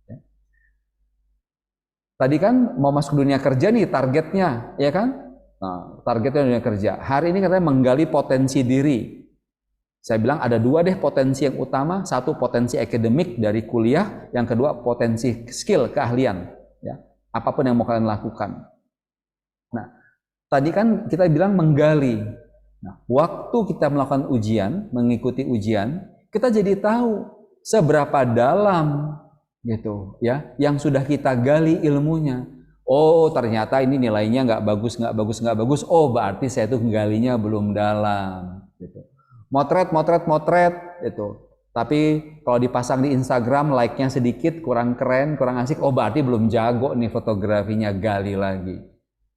Ya. Tadi kan mau masuk dunia kerja nih targetnya, ya kan? Nah, targetnya dunia kerja. Hari ini katanya menggali potensi diri. Saya bilang ada dua deh potensi yang utama, satu potensi akademik dari kuliah, yang kedua potensi skill, keahlian, ya, apapun yang mau kalian lakukan. Nah, tadi kan kita bilang menggali. Nah, waktu kita melakukan ujian, mengikuti ujian, kita jadi tahu seberapa dalam gitu ya, yang sudah kita gali ilmunya. Oh ternyata ini nilainya nggak bagus, nggak bagus, nggak bagus. Oh berarti saya tuh galinya belum dalam. Gitu. Motret itu. Tapi kalau dipasang di Instagram, like-nya sedikit, kurang keren, kurang asik. Oh berarti belum jago nih fotografinya, gali lagi.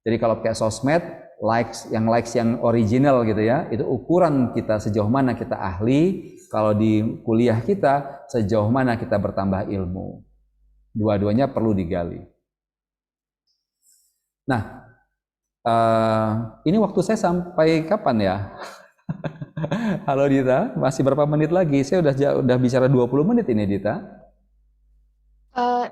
Jadi kalau pakai sosmed, likes yang original gitu ya, itu ukuran kita sejauh mana kita ahli. Kalau di kuliah kita, sejauh mana kita bertambah ilmu. Dua-duanya perlu digali. Nah, ini waktu saya sampai kapan ya? Halo Dita, masih berapa menit lagi? Saya udah bicara 20 menit ini Dita.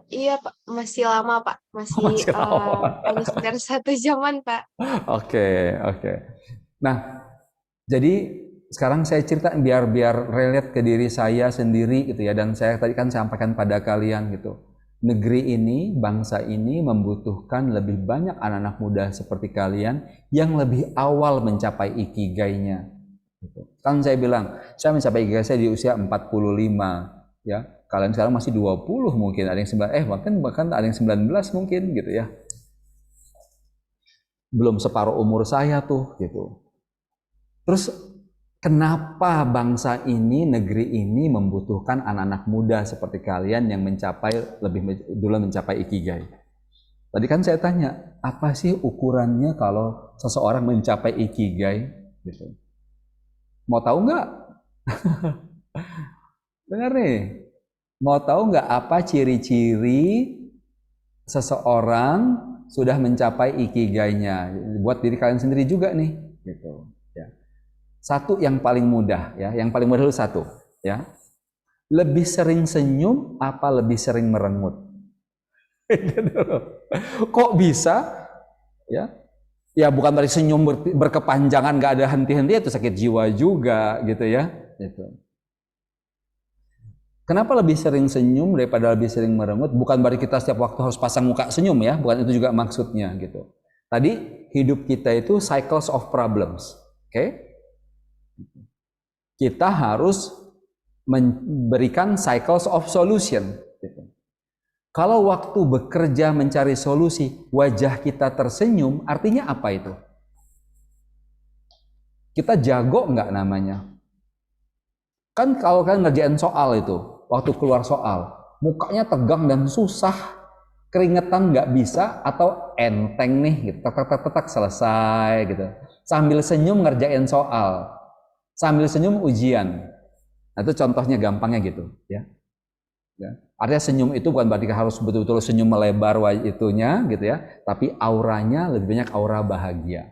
Iya Pak, masih lama Pak, masih Masih lama. ada sekitar 1 jaman Pak. Oke. Nah, jadi sekarang saya cerita biar relate ke diri saya sendiri gitu ya, dan saya tadi kan sampaikan pada kalian gitu. Negeri ini, bangsa ini membutuhkan lebih banyak anak-anak muda seperti kalian yang lebih awal mencapai ikigainya. Gitu. Kan saya bilang, saya mencapai ikigai saya di usia 45 ya. Kalian sekarang masih 20 mungkin, ada yang bahkan ada yang 19 mungkin gitu ya. Belum separuh umur saya tuh gitu. Terus kenapa bangsa ini, negeri ini membutuhkan anak-anak muda seperti kalian yang lebih dulu mencapai ikigai? Tadi kan saya tanya, apa sih ukurannya kalau seseorang mencapai ikigai? Gitu. Mau tahu nggak? Dengar nih. Mau tahu nggak apa ciri-ciri seseorang sudah mencapai ikigainya? Buat diri kalian sendiri juga nih. Gitu. Satu yang paling mudah ya, yang paling mudah dulu satu ya. Lebih sering senyum apa lebih sering merengut? Kok bisa? Ya. Ya bukan dari senyum berkepanjangan nggak ada henti-henti itu sakit jiwa juga gitu ya. Gitu. Kenapa lebih sering senyum daripada lebih sering merengut? Bukan berarti kita setiap waktu harus pasang muka senyum ya, bukan itu juga maksudnya gitu. Tadi hidup kita itu cycles of problems. Oke? Kita harus memberikan cycles of solution. Kalau waktu bekerja mencari solusi, wajah kita tersenyum, artinya apa itu? Kita jago nggak namanya? Kan kalau kalian ngerjain soal itu, waktu keluar soal, mukanya tegang dan susah, keringetan nggak bisa, atau enteng nih, gitu, tak selesai gitu. Sambil senyum ngerjain soal. Sambil senyum ujian. Nah, itu contohnya gampangnya gitu ya. Artinya senyum itu bukan berarti harus betul-betul senyum melebar itunya gitu ya, tapi auranya lebih banyak aura bahagia.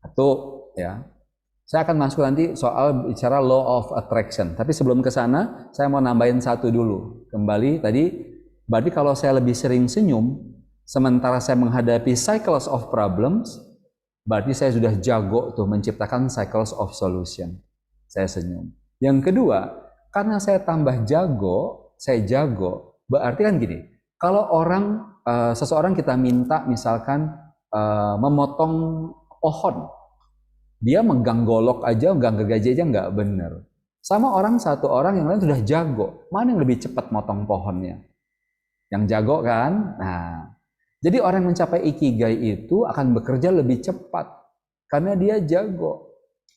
Itu ya. Saya akan masuk nanti soal bicara law of attraction. Tapi sebelum ke sana, saya mau nambahin satu dulu. Kembali tadi, berarti kalau saya lebih sering senyum, sementara saya menghadapi cycles of problems, berarti saya sudah jago tuh menciptakan cycles of solution. Saya senyum. Yang kedua, karena saya tambah jago, berarti kan gini, kalau seseorang kita minta misalkan memotong pohon, dia megang golok aja, megang gergaji aja nggak bener. Sama satu orang yang lain sudah jago, mana yang lebih cepat motong pohonnya? Yang jago kan? Nah, jadi orang yang mencapai ikigai itu akan bekerja lebih cepat karena dia jago.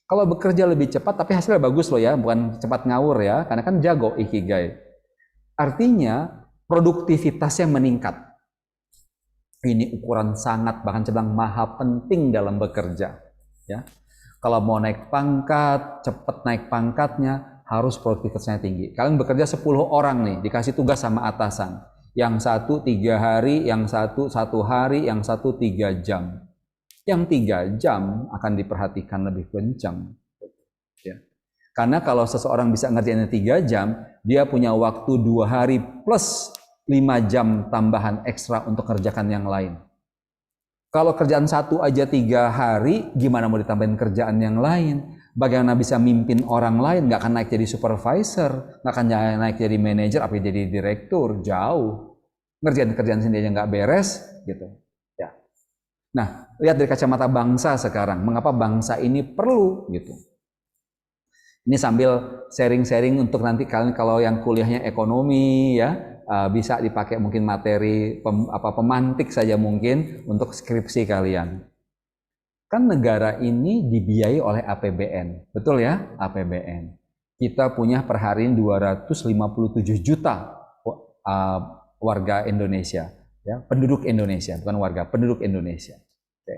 Kalau bekerja lebih cepat tapi hasilnya bagus loh ya, bukan cepat ngawur ya, karena kan jago ikigai. Artinya produktivitasnya meningkat. Ini ukuran sangat, bahkan saya bilang maha penting dalam bekerja. Ya. Kalau mau naik pangkat, cepat naik pangkatnya, harus produktivitasnya tinggi. Kalian bekerja 10 orang nih, dikasih tugas sama atasan. Yang satu 3 hari, yang satu 1 hari, yang satu 3 jam. Yang 3 jam akan diperhatikan lebih kencang. Ya. Karena kalau seseorang bisa ngerjainnya 3 jam, dia punya waktu 2 hari plus 5 jam tambahan ekstra untuk kerjakan yang lain. Kalau kerjaan satu aja 3 hari, gimana mau ditambahin kerjaan yang lain? Bagaimana bisa mimpin orang lain? Nggak akan naik jadi supervisor, nggak akan naik jadi manajer, apa jadi direktur, jauh. Ngerjain kerjaan sendiri aja nggak beres, gitu. Ya. Nah, lihat dari kacamata bangsa sekarang, mengapa bangsa ini perlu, gitu. Ini sambil sharing-sharing untuk nanti kalian kalau yang kuliahnya ekonomi ya, bisa dipakai mungkin materi pemantik saja mungkin untuk skripsi kalian. Kan negara ini dibiayai oleh APBN, betul ya? APBN. Kita punya per hari ini 257 juta warga Indonesia, ya, penduduk Indonesia, bukan warga, penduduk Indonesia. Oke.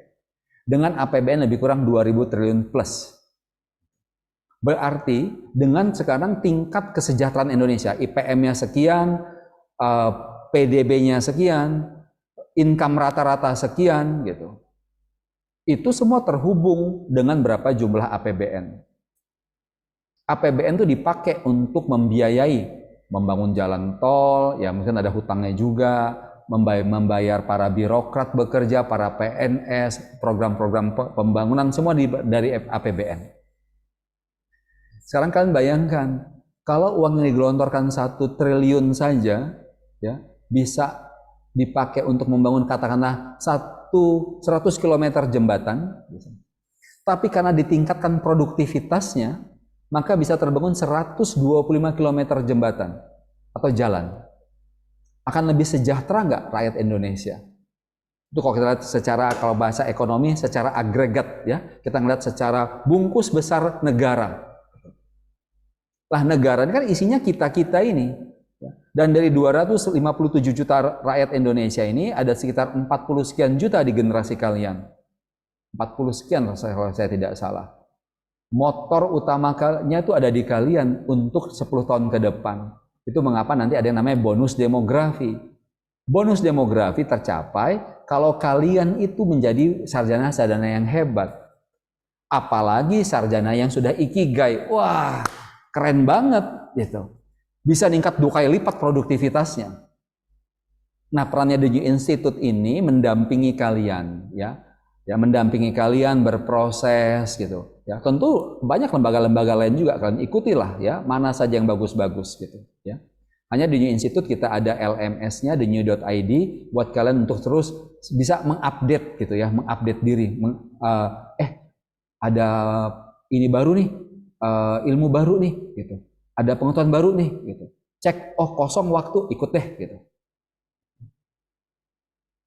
Dengan APBN lebih kurang 2.000 triliun plus. Berarti dengan sekarang tingkat kesejahteraan Indonesia, IPM-nya sekian, PDB-nya sekian, income rata-rata sekian, gitu. Itu semua terhubung dengan berapa jumlah APBN. APBN itu dipakai untuk membiayai membangun jalan tol, ya mungkin ada hutangnya juga, membayar para birokrat bekerja, para PNS, program-program pembangunan semua dari APBN. Sekarang kalian bayangkan, kalau uang yang digelontorkan 1 triliun saja, ya bisa dipakai untuk membangun katakanlah 100 km jembatan, tapi karena ditingkatkan produktivitasnya, maka bisa terbangun 125 km jembatan atau jalan. Akan lebih sejahtera nggak rakyat Indonesia? Itu kalau kita lihat secara, kalau bahasa ekonomi, secara agregat ya, kita ngeliat secara bungkus besar negara. Lah negara ini kan isinya kita-kita ini. Dan dari 257 juta rakyat Indonesia ini ada sekitar 40 sekian juta di generasi kalian. 40 sekian kalau saya tidak salah. Motor utamanya itu ada di kalian untuk 10 tahun ke depan. Itu mengapa nanti ada yang namanya bonus demografi. Bonus demografi tercapai kalau kalian itu menjadi sarjana-sarjana yang hebat. Apalagi sarjana yang sudah ikigai. Wah, keren banget gitu. Bisa meningkat 2 kali lipat produktivitasnya. Nah, perannya The New Institute ini mendampingi kalian ya. Ya, mendampingi kalian berproses gitu. Ya, tentu banyak lembaga-lembaga lain juga kalian ikutilah ya, mana saja yang bagus-bagus gitu ya. Hanya di New Institute kita ada LMS-nya thenew.id buat kalian untuk terus bisa mengupdate gitu ya, mengupdate diri. Ada ini baru nih, ilmu baru nih gitu. Ada pengetahuan baru nih gitu. Cek, oh kosong waktu, ikut deh gitu.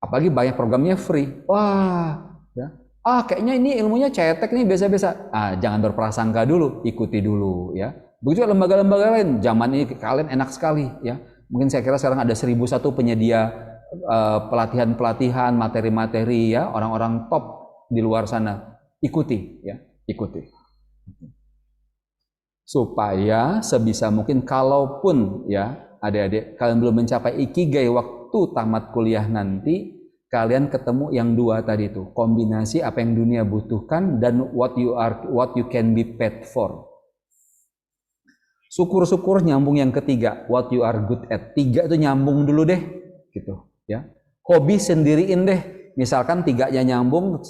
Apalagi banyak programnya free. Wah, ya. Kayaknya ini ilmunya cetek nih, biasa-biasa. Jangan berprasangka dulu, ikuti dulu ya. Begitu lembaga-lembaga lain, zaman ini kalian enak sekali ya. Mungkin saya kira sekarang ada 1001 penyedia pelatihan-pelatihan, materi-materi ya, orang-orang top di luar sana. Ikuti ya, ikuti. Supaya sebisa mungkin kalaupun ya adik-adik kalian belum mencapai ikigai waktu tamat kuliah nanti, kalian ketemu yang 2 tadi itu, kombinasi apa yang dunia butuhkan dan what you can be paid for. Syukur-syukur nyambung yang ketiga, what you are good at. 3 itu nyambung dulu deh gitu ya. Hobi sendiriin deh. Misalkan 3-nya nyambung,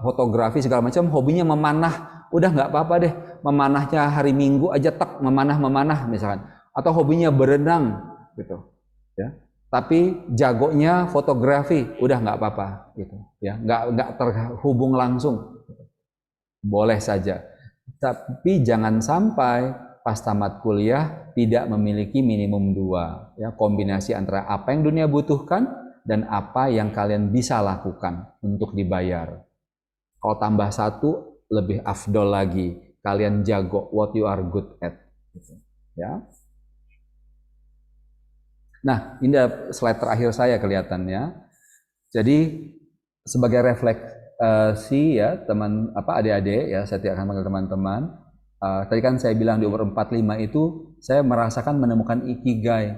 fotografi segala macam, hobinya memanah, udah nggak apa-apa deh. Memanahnya hari Minggu aja tak memanah misalkan. Atau hobinya berenang gitu ya. Tapi jagonya fotografi, udah nggak apa-apa gitu ya, nggak terhubung langsung, boleh saja. Tapi jangan sampai pas tamat kuliah tidak memiliki minimum 2 ya, kombinasi antara apa yang dunia butuhkan dan apa yang kalian bisa lakukan untuk dibayar. Kalau tambah 1 lebih afdol lagi, kalian jago what you are good at gitu, ya. Nah, ini slide terakhir saya kelihatannya. Jadi sebagai refleksi ya adik-adik ya, saya tidak akan panggil teman-teman. Tadi kan saya bilang di umur 45 itu saya merasakan menemukan ikigai,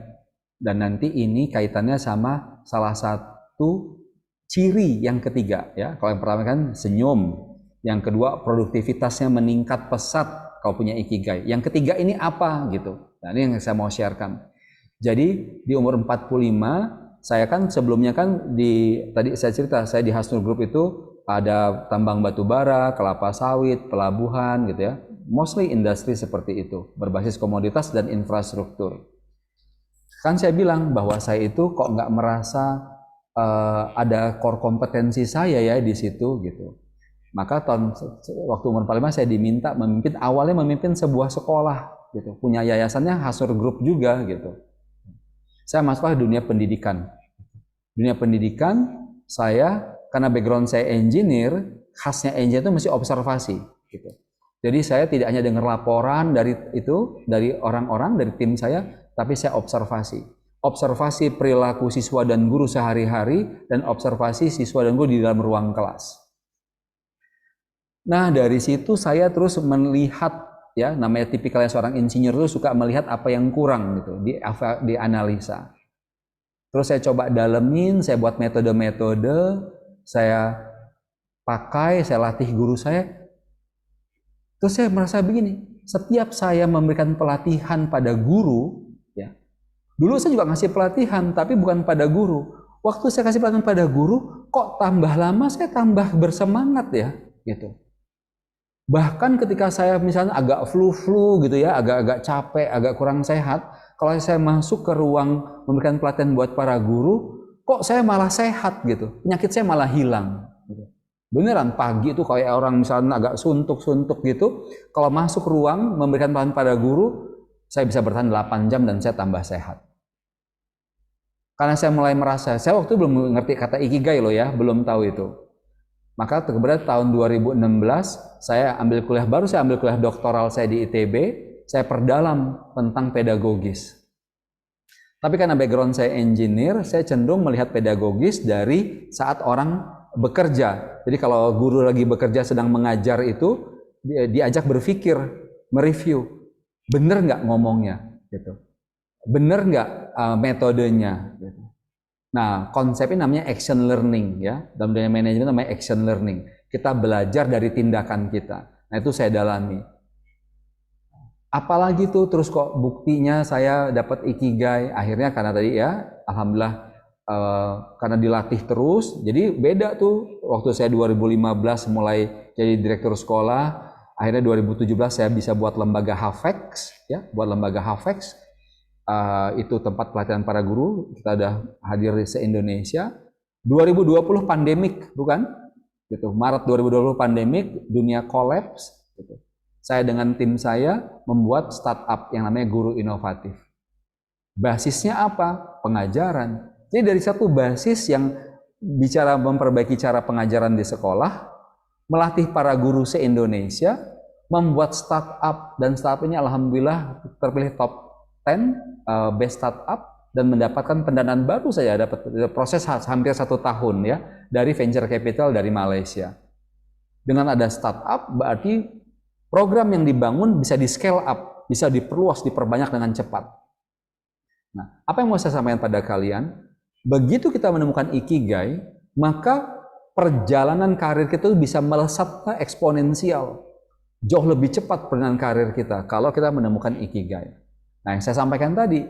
dan nanti ini kaitannya sama salah satu ciri yang ketiga ya. Kalau yang pertama kan senyum, yang kedua produktivitasnya meningkat pesat kalau punya ikigai. Yang ketiga ini apa gitu. Nah, ini yang saya mau sharekan. Jadi di umur 45 saya kan sebelumnya kan tadi saya cerita saya di Hasnur Group itu ada tambang batu bara, kelapa sawit, pelabuhan gitu ya. Mostly industri seperti itu, berbasis komoditas dan infrastruktur. Kan saya bilang bahwa saya itu kok nggak merasa ada core kompetensi saya ya di situ gitu. Maka waktu umur 45 saya diminta awalnya memimpin sebuah sekolah gitu. Punya yayasannya Hasur Group juga gitu. Saya masuklah dunia pendidikan. Dunia pendidikan saya karena background saya engineer, khasnya engineer itu mesti observasi gitu. Jadi saya tidak hanya dengar laporan dari orang-orang dari tim saya, tapi saya observasi. Observasi perilaku siswa dan guru sehari-hari dan observasi siswa dan guru di dalam ruang kelas. Nah, dari situ saya terus melihat, ya, namanya tipikalnya seorang insinyur itu suka melihat apa yang kurang gitu, dianalisa. Terus saya coba dalemin, saya buat metode-metode, saya pakai, saya latih guru saya. Terus saya merasa begini, setiap saya memberikan pelatihan pada guru, ya, dulu saya juga ngasih pelatihan, tapi bukan pada guru. Waktu saya kasih pelatihan pada guru, kok tambah lama saya tambah bersemangat ya, gitu. Bahkan ketika saya misalnya agak flu-flu gitu ya, agak-agak capek, agak kurang sehat, kalau saya masuk ke ruang memberikan pelatihan buat para guru, kok saya malah sehat gitu, penyakit saya malah hilang. Gitu. Beneran pagi itu kayak orang misalnya agak suntuk-suntuk gitu, kalau masuk ruang memberikan pelatihan pada guru, saya bisa bertahan 8 jam dan saya tambah sehat. Karena saya mulai merasa, saya waktu itu belum ngerti kata ikigai loh ya, belum tahu itu. Maka kemudian tahun 2016 saya ambil kuliah doktoral saya di ITB, saya perdalam tentang pedagogis. Tapi karena background saya engineer, saya cenderung melihat pedagogis dari saat orang bekerja. Jadi kalau guru lagi bekerja sedang mengajar itu, diajak berpikir, mereview, bener nggak ngomongnya, gitu. Bener nggak metodenya, gitu. Nah, konsepnya namanya action learning ya. Dalam dunia manajemen namanya action learning. Kita belajar dari tindakan kita. Nah, itu saya dalami. Apalagi tuh terus kok buktinya saya dapat ikigai. Akhirnya karena tadi ya, alhamdulillah karena dilatih terus. Jadi beda tuh waktu saya 2015 mulai jadi direktur sekolah, akhirnya 2017 saya bisa buat lembaga HAFEX ya, buat lembaga HAFEX. Itu tempat pelatihan para guru, kita udah hadir di se-Indonesia. 2020 pandemik, bukan? Gitu. Maret 2020 pandemik, dunia kolaps. Gitu. Saya dengan tim saya membuat startup yang namanya Guru Inovatif. Basisnya apa? Pengajaran. Jadi dari satu basis yang bicara memperbaiki cara pengajaran di sekolah, melatih para guru se-Indonesia, membuat startup, dan startup ini alhamdulillah terpilih top 10 best startup dan mendapatkan pendanaan baru. Saya dapat proses hampir 1 tahun ya dari venture capital dari Malaysia. Dengan ada startup berarti program yang dibangun bisa di scale up, bisa diperluas, diperbanyak dengan cepat. Nah, apa yang mau saya sampaikan pada kalian? Begitu kita menemukan ikigai, maka perjalanan karir kita bisa melesat eksponensial. Jauh lebih cepat perjalanan karir kita kalau kita menemukan ikigai. Nah, yang saya sampaikan tadi,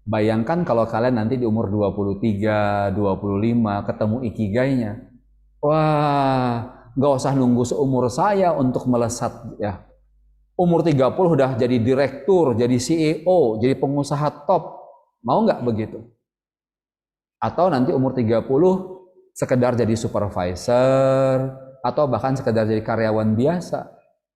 bayangkan kalau kalian nanti di umur 23, 25 ketemu ikigainya. Wah, nggak usah nunggu seumur saya untuk melesat ya. Umur 30 udah jadi direktur, jadi CEO, jadi pengusaha top. Mau nggak begitu? Atau nanti umur 30 sekedar jadi supervisor, atau bahkan sekedar jadi karyawan biasa.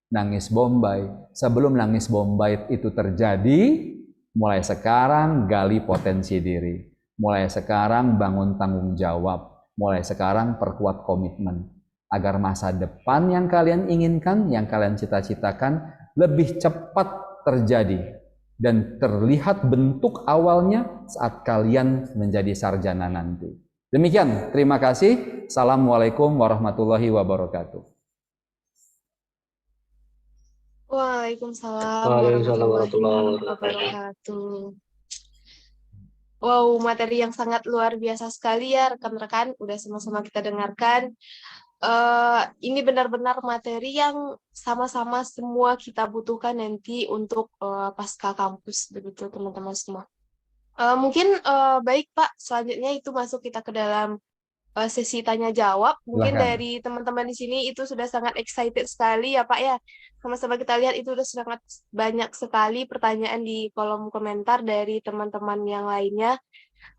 Nangis Bombay. Sebelum nangis Bombay itu terjadi, mulai sekarang gali potensi diri. Mulai sekarang bangun tanggung jawab. Mulai sekarang perkuat komitmen. Agar masa depan yang kalian inginkan, yang kalian cita-citakan, lebih cepat terjadi. Dan terlihat bentuk awalnya saat kalian menjadi sarjana nanti. Demikian, terima kasih. Assalamualaikum warahmatullahi wabarakatuh. Waalaikumsalam Waalaikumsalam warahmatullahi warahmatullahi wabarakatuh. wabarakatuh. Wow, materi yang sangat luar biasa sekali ya rekan-rekan. Udah sama-sama kita dengarkan. Ini benar-benar materi yang sama-sama semua kita butuhkan nanti untuk pasca kampus, begitu teman-teman semua. Mungkin baik Pak, selanjutnya itu masuk kita ke dalam sesi tanya jawab. Mungkin Silakan. dari teman-teman di sini itu sudah sangat excited sekali ya Pak ya. Sama-sama kita lihat itu sudah sangat banyak sekali pertanyaan di kolom komentar dari teman-teman yang lainnya.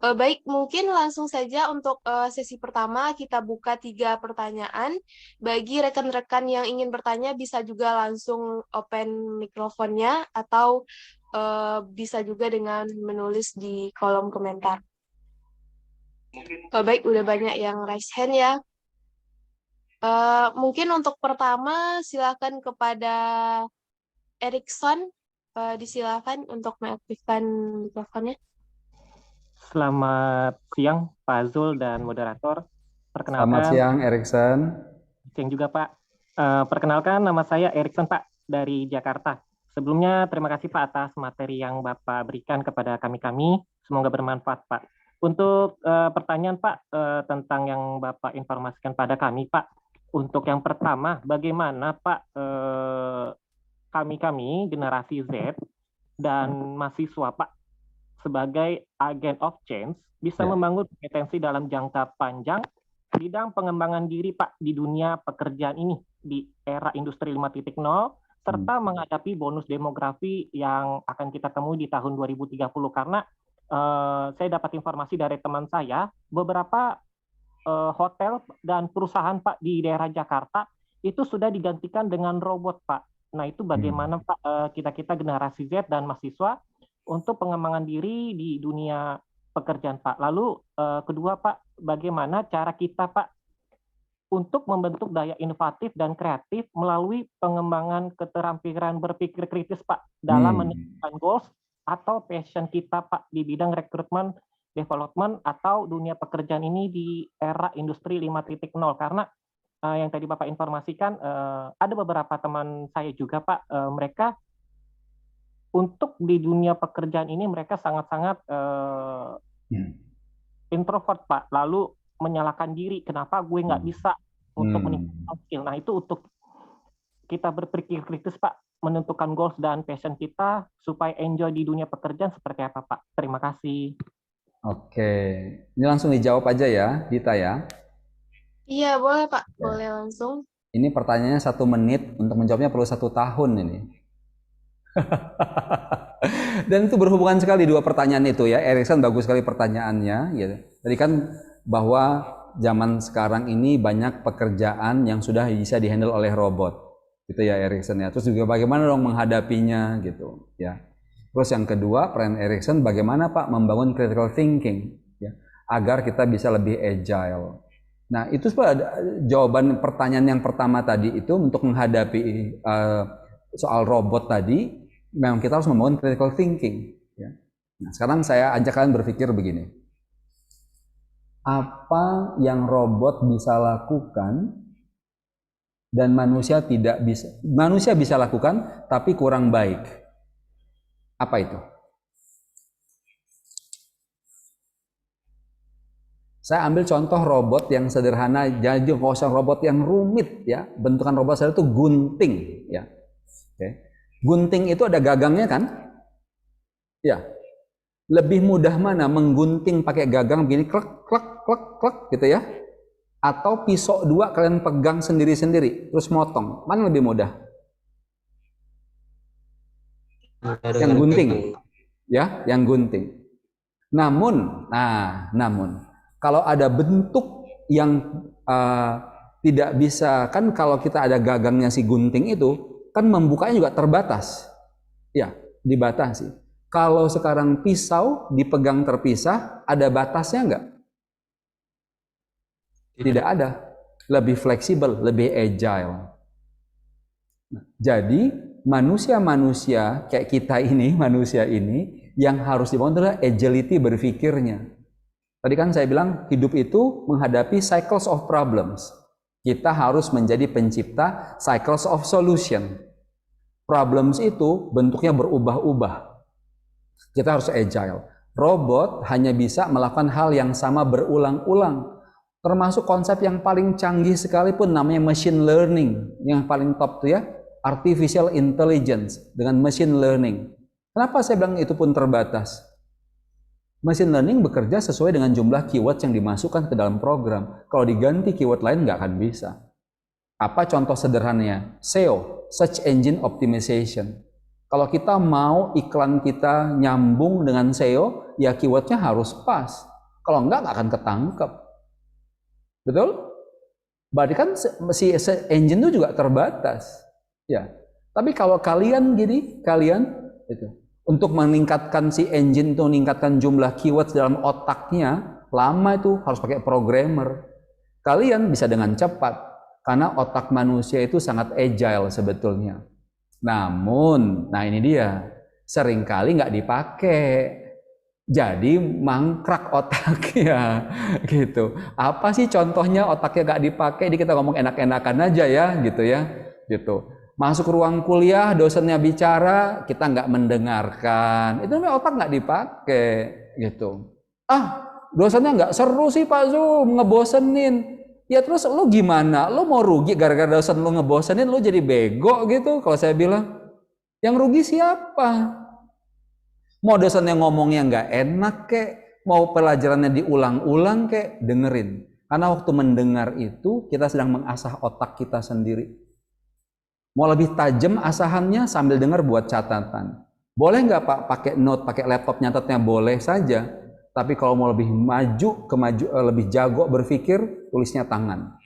Baik, mungkin langsung saja untuk sesi pertama kita buka 3 pertanyaan. Bagi rekan-rekan yang ingin bertanya bisa juga langsung open mikrofonnya atau bisa juga dengan menulis di kolom komentar. Baik, udah banyak yang raise hand ya. Mungkin untuk pertama silakan kepada Erikson, disilakan untuk mengaktifkan mikrofonnya. Selamat siang Pak Zul dan moderator. Selamat siang, Erikson. Siang juga Pak. Perkenalkan, nama saya Erikson Pak dari Jakarta. Sebelumnya terima kasih Pak atas materi yang Bapak berikan kepada kami-kami. Semoga bermanfaat Pak. Untuk pertanyaan Pak tentang yang Bapak informasikan pada kami Pak. Untuk yang pertama, bagaimana Pak kami-kami generasi Z dan mahasiswa Pak sebagai agent of change bisa membangun kompetensi dalam jangka panjang bidang pengembangan diri Pak di dunia pekerjaan ini di era industri 5.0 serta menghadapi bonus demografi yang akan kita temui di tahun 2030 karena saya dapat informasi dari teman saya beberapa hotel dan perusahaan Pak di daerah Jakarta itu sudah digantikan dengan robot Pak. Nah itu bagaimana Pak kita generasi Z dan mahasiswa untuk pengembangan diri di dunia pekerjaan Pak. Lalu kedua Pak, bagaimana cara kita Pak untuk membentuk daya inovatif dan kreatif melalui pengembangan keterampilan berpikir kritis Pak dalam menentukan goals atau passion kita Pak di bidang rekrutmen, development atau dunia pekerjaan ini di era industri 5.0 karena yang tadi Bapak informasikan ada beberapa teman saya juga Pak mereka untuk di dunia pekerjaan ini mereka sangat-sangat introvert Pak, lalu menyalahkan diri kenapa gue nggak bisa untuk meningkatkan skill. Nah itu untuk kita berpikir kritis Pak, menentukan goals dan passion kita supaya enjoy di dunia pekerjaan seperti apa Pak. Terima kasih. Oke, ini langsung dijawab aja ya, Dita ya. Iya boleh Pak, boleh langsung. Ini pertanyaannya 1 menit, untuk menjawabnya perlu 1 tahun ini. Dan itu berhubungan sekali 2 pertanyaan itu ya. Erikson bagus sekali pertanyaannya gitu. Tadi kan bahwa zaman sekarang ini banyak pekerjaan yang sudah bisa dihandle oleh robot gitu ya Erikson ya. Terus juga bagaimana dong menghadapinya gitu ya. Terus yang kedua peran Erikson bagaimana Pak membangun critical thinking ya agar kita bisa lebih agile. Nah itu jawaban pertanyaan yang pertama tadi itu untuk menghadapi soal robot tadi memang kita harus membangun critical thinking ya. Nah sekarang saya ajak kalian berpikir begini, apa yang robot bisa lakukan dan manusia tidak bisa, manusia bisa lakukan tapi kurang baik, apa itu? Saya ambil contoh robot yang sederhana, jadi nggak usah robot yang rumit ya. Bentukan robot saya itu gunting ya. Oke. Gunting itu ada gagangnya kan? Ya. Lebih mudah mana menggunting pakai gagang begini klek klek klek klek gitu ya? Atau pisau 2 kalian pegang sendiri-sendiri terus motong. Mana lebih mudah? Yang gunting. Ya, yang gunting. Namun kalau ada bentuk yang tidak bisa, kan kalau kita ada gagangnya si gunting itu, kan membukanya juga terbatas. Ya, dibatasi. Kalau sekarang pisau dipegang terpisah, ada batasnya enggak? Tidak ada. Lebih fleksibel, lebih agile. Nah, jadi manusia-manusia kayak kita ini, manusia ini, yang harus dibangun adalah agility berpikirnya. Tadi kan saya bilang hidup itu menghadapi cycles of problems. Kita harus menjadi pencipta cycles of solution. Problems itu bentuknya berubah-ubah. Kita harus agile. Robot hanya bisa melakukan hal yang sama berulang-ulang. Termasuk konsep yang paling canggih sekalipun namanya machine learning. Yang paling top tuh ya, artificial intelligence dengan machine learning. Kenapa saya bilang itu pun terbatas? Machine learning bekerja sesuai dengan jumlah keyword yang dimasukkan ke dalam program. Kalau diganti keyword lain nggak akan bisa. Apa contoh sederhananya? SEO, Search Engine Optimization. Kalau kita mau iklan kita nyambung dengan SEO, ya keywordnya harus pas. Kalau nggak akan ketangkep. Betul? Berarti kan si engine itu juga terbatas. Ya. Tapi kalau kalian gini, kalian itu untuk meningkatkan si engine itu, meningkatkan jumlah keywords dalam otaknya, lama itu harus pakai programmer. Kalian bisa dengan cepat, karena otak manusia itu sangat agile sebetulnya. Namun, nah ini dia, seringkali nggak dipakai. Jadi mangkrak otaknya, gitu. Apa sih contohnya otaknya nggak dipakai? Ini kita ngomong enak-enakan aja ya, gitu. Masuk ruang kuliah, dosennya bicara, kita nggak mendengarkan. Itu namanya otak nggak dipakai, gitu. Dosennya nggak seru sih Pak Zum, ngebosenin. Ya terus lu gimana? Lu mau rugi gara-gara dosen lu ngebosenin, lu jadi bego gitu? Kalau saya bilang, yang rugi siapa? Mau dosennya ngomongnya nggak enak kek, mau pelajarannya diulang-ulang kek, dengerin. Karena waktu mendengar itu, kita sedang mengasah otak kita sendiri. Mau lebih tajam asahannya sambil dengar buat catatan. Boleh nggak Pak pakai note, pakai laptop nyatetnya? Boleh saja. Tapi kalau mau lebih lebih jago berpikir, tulisnya tangan.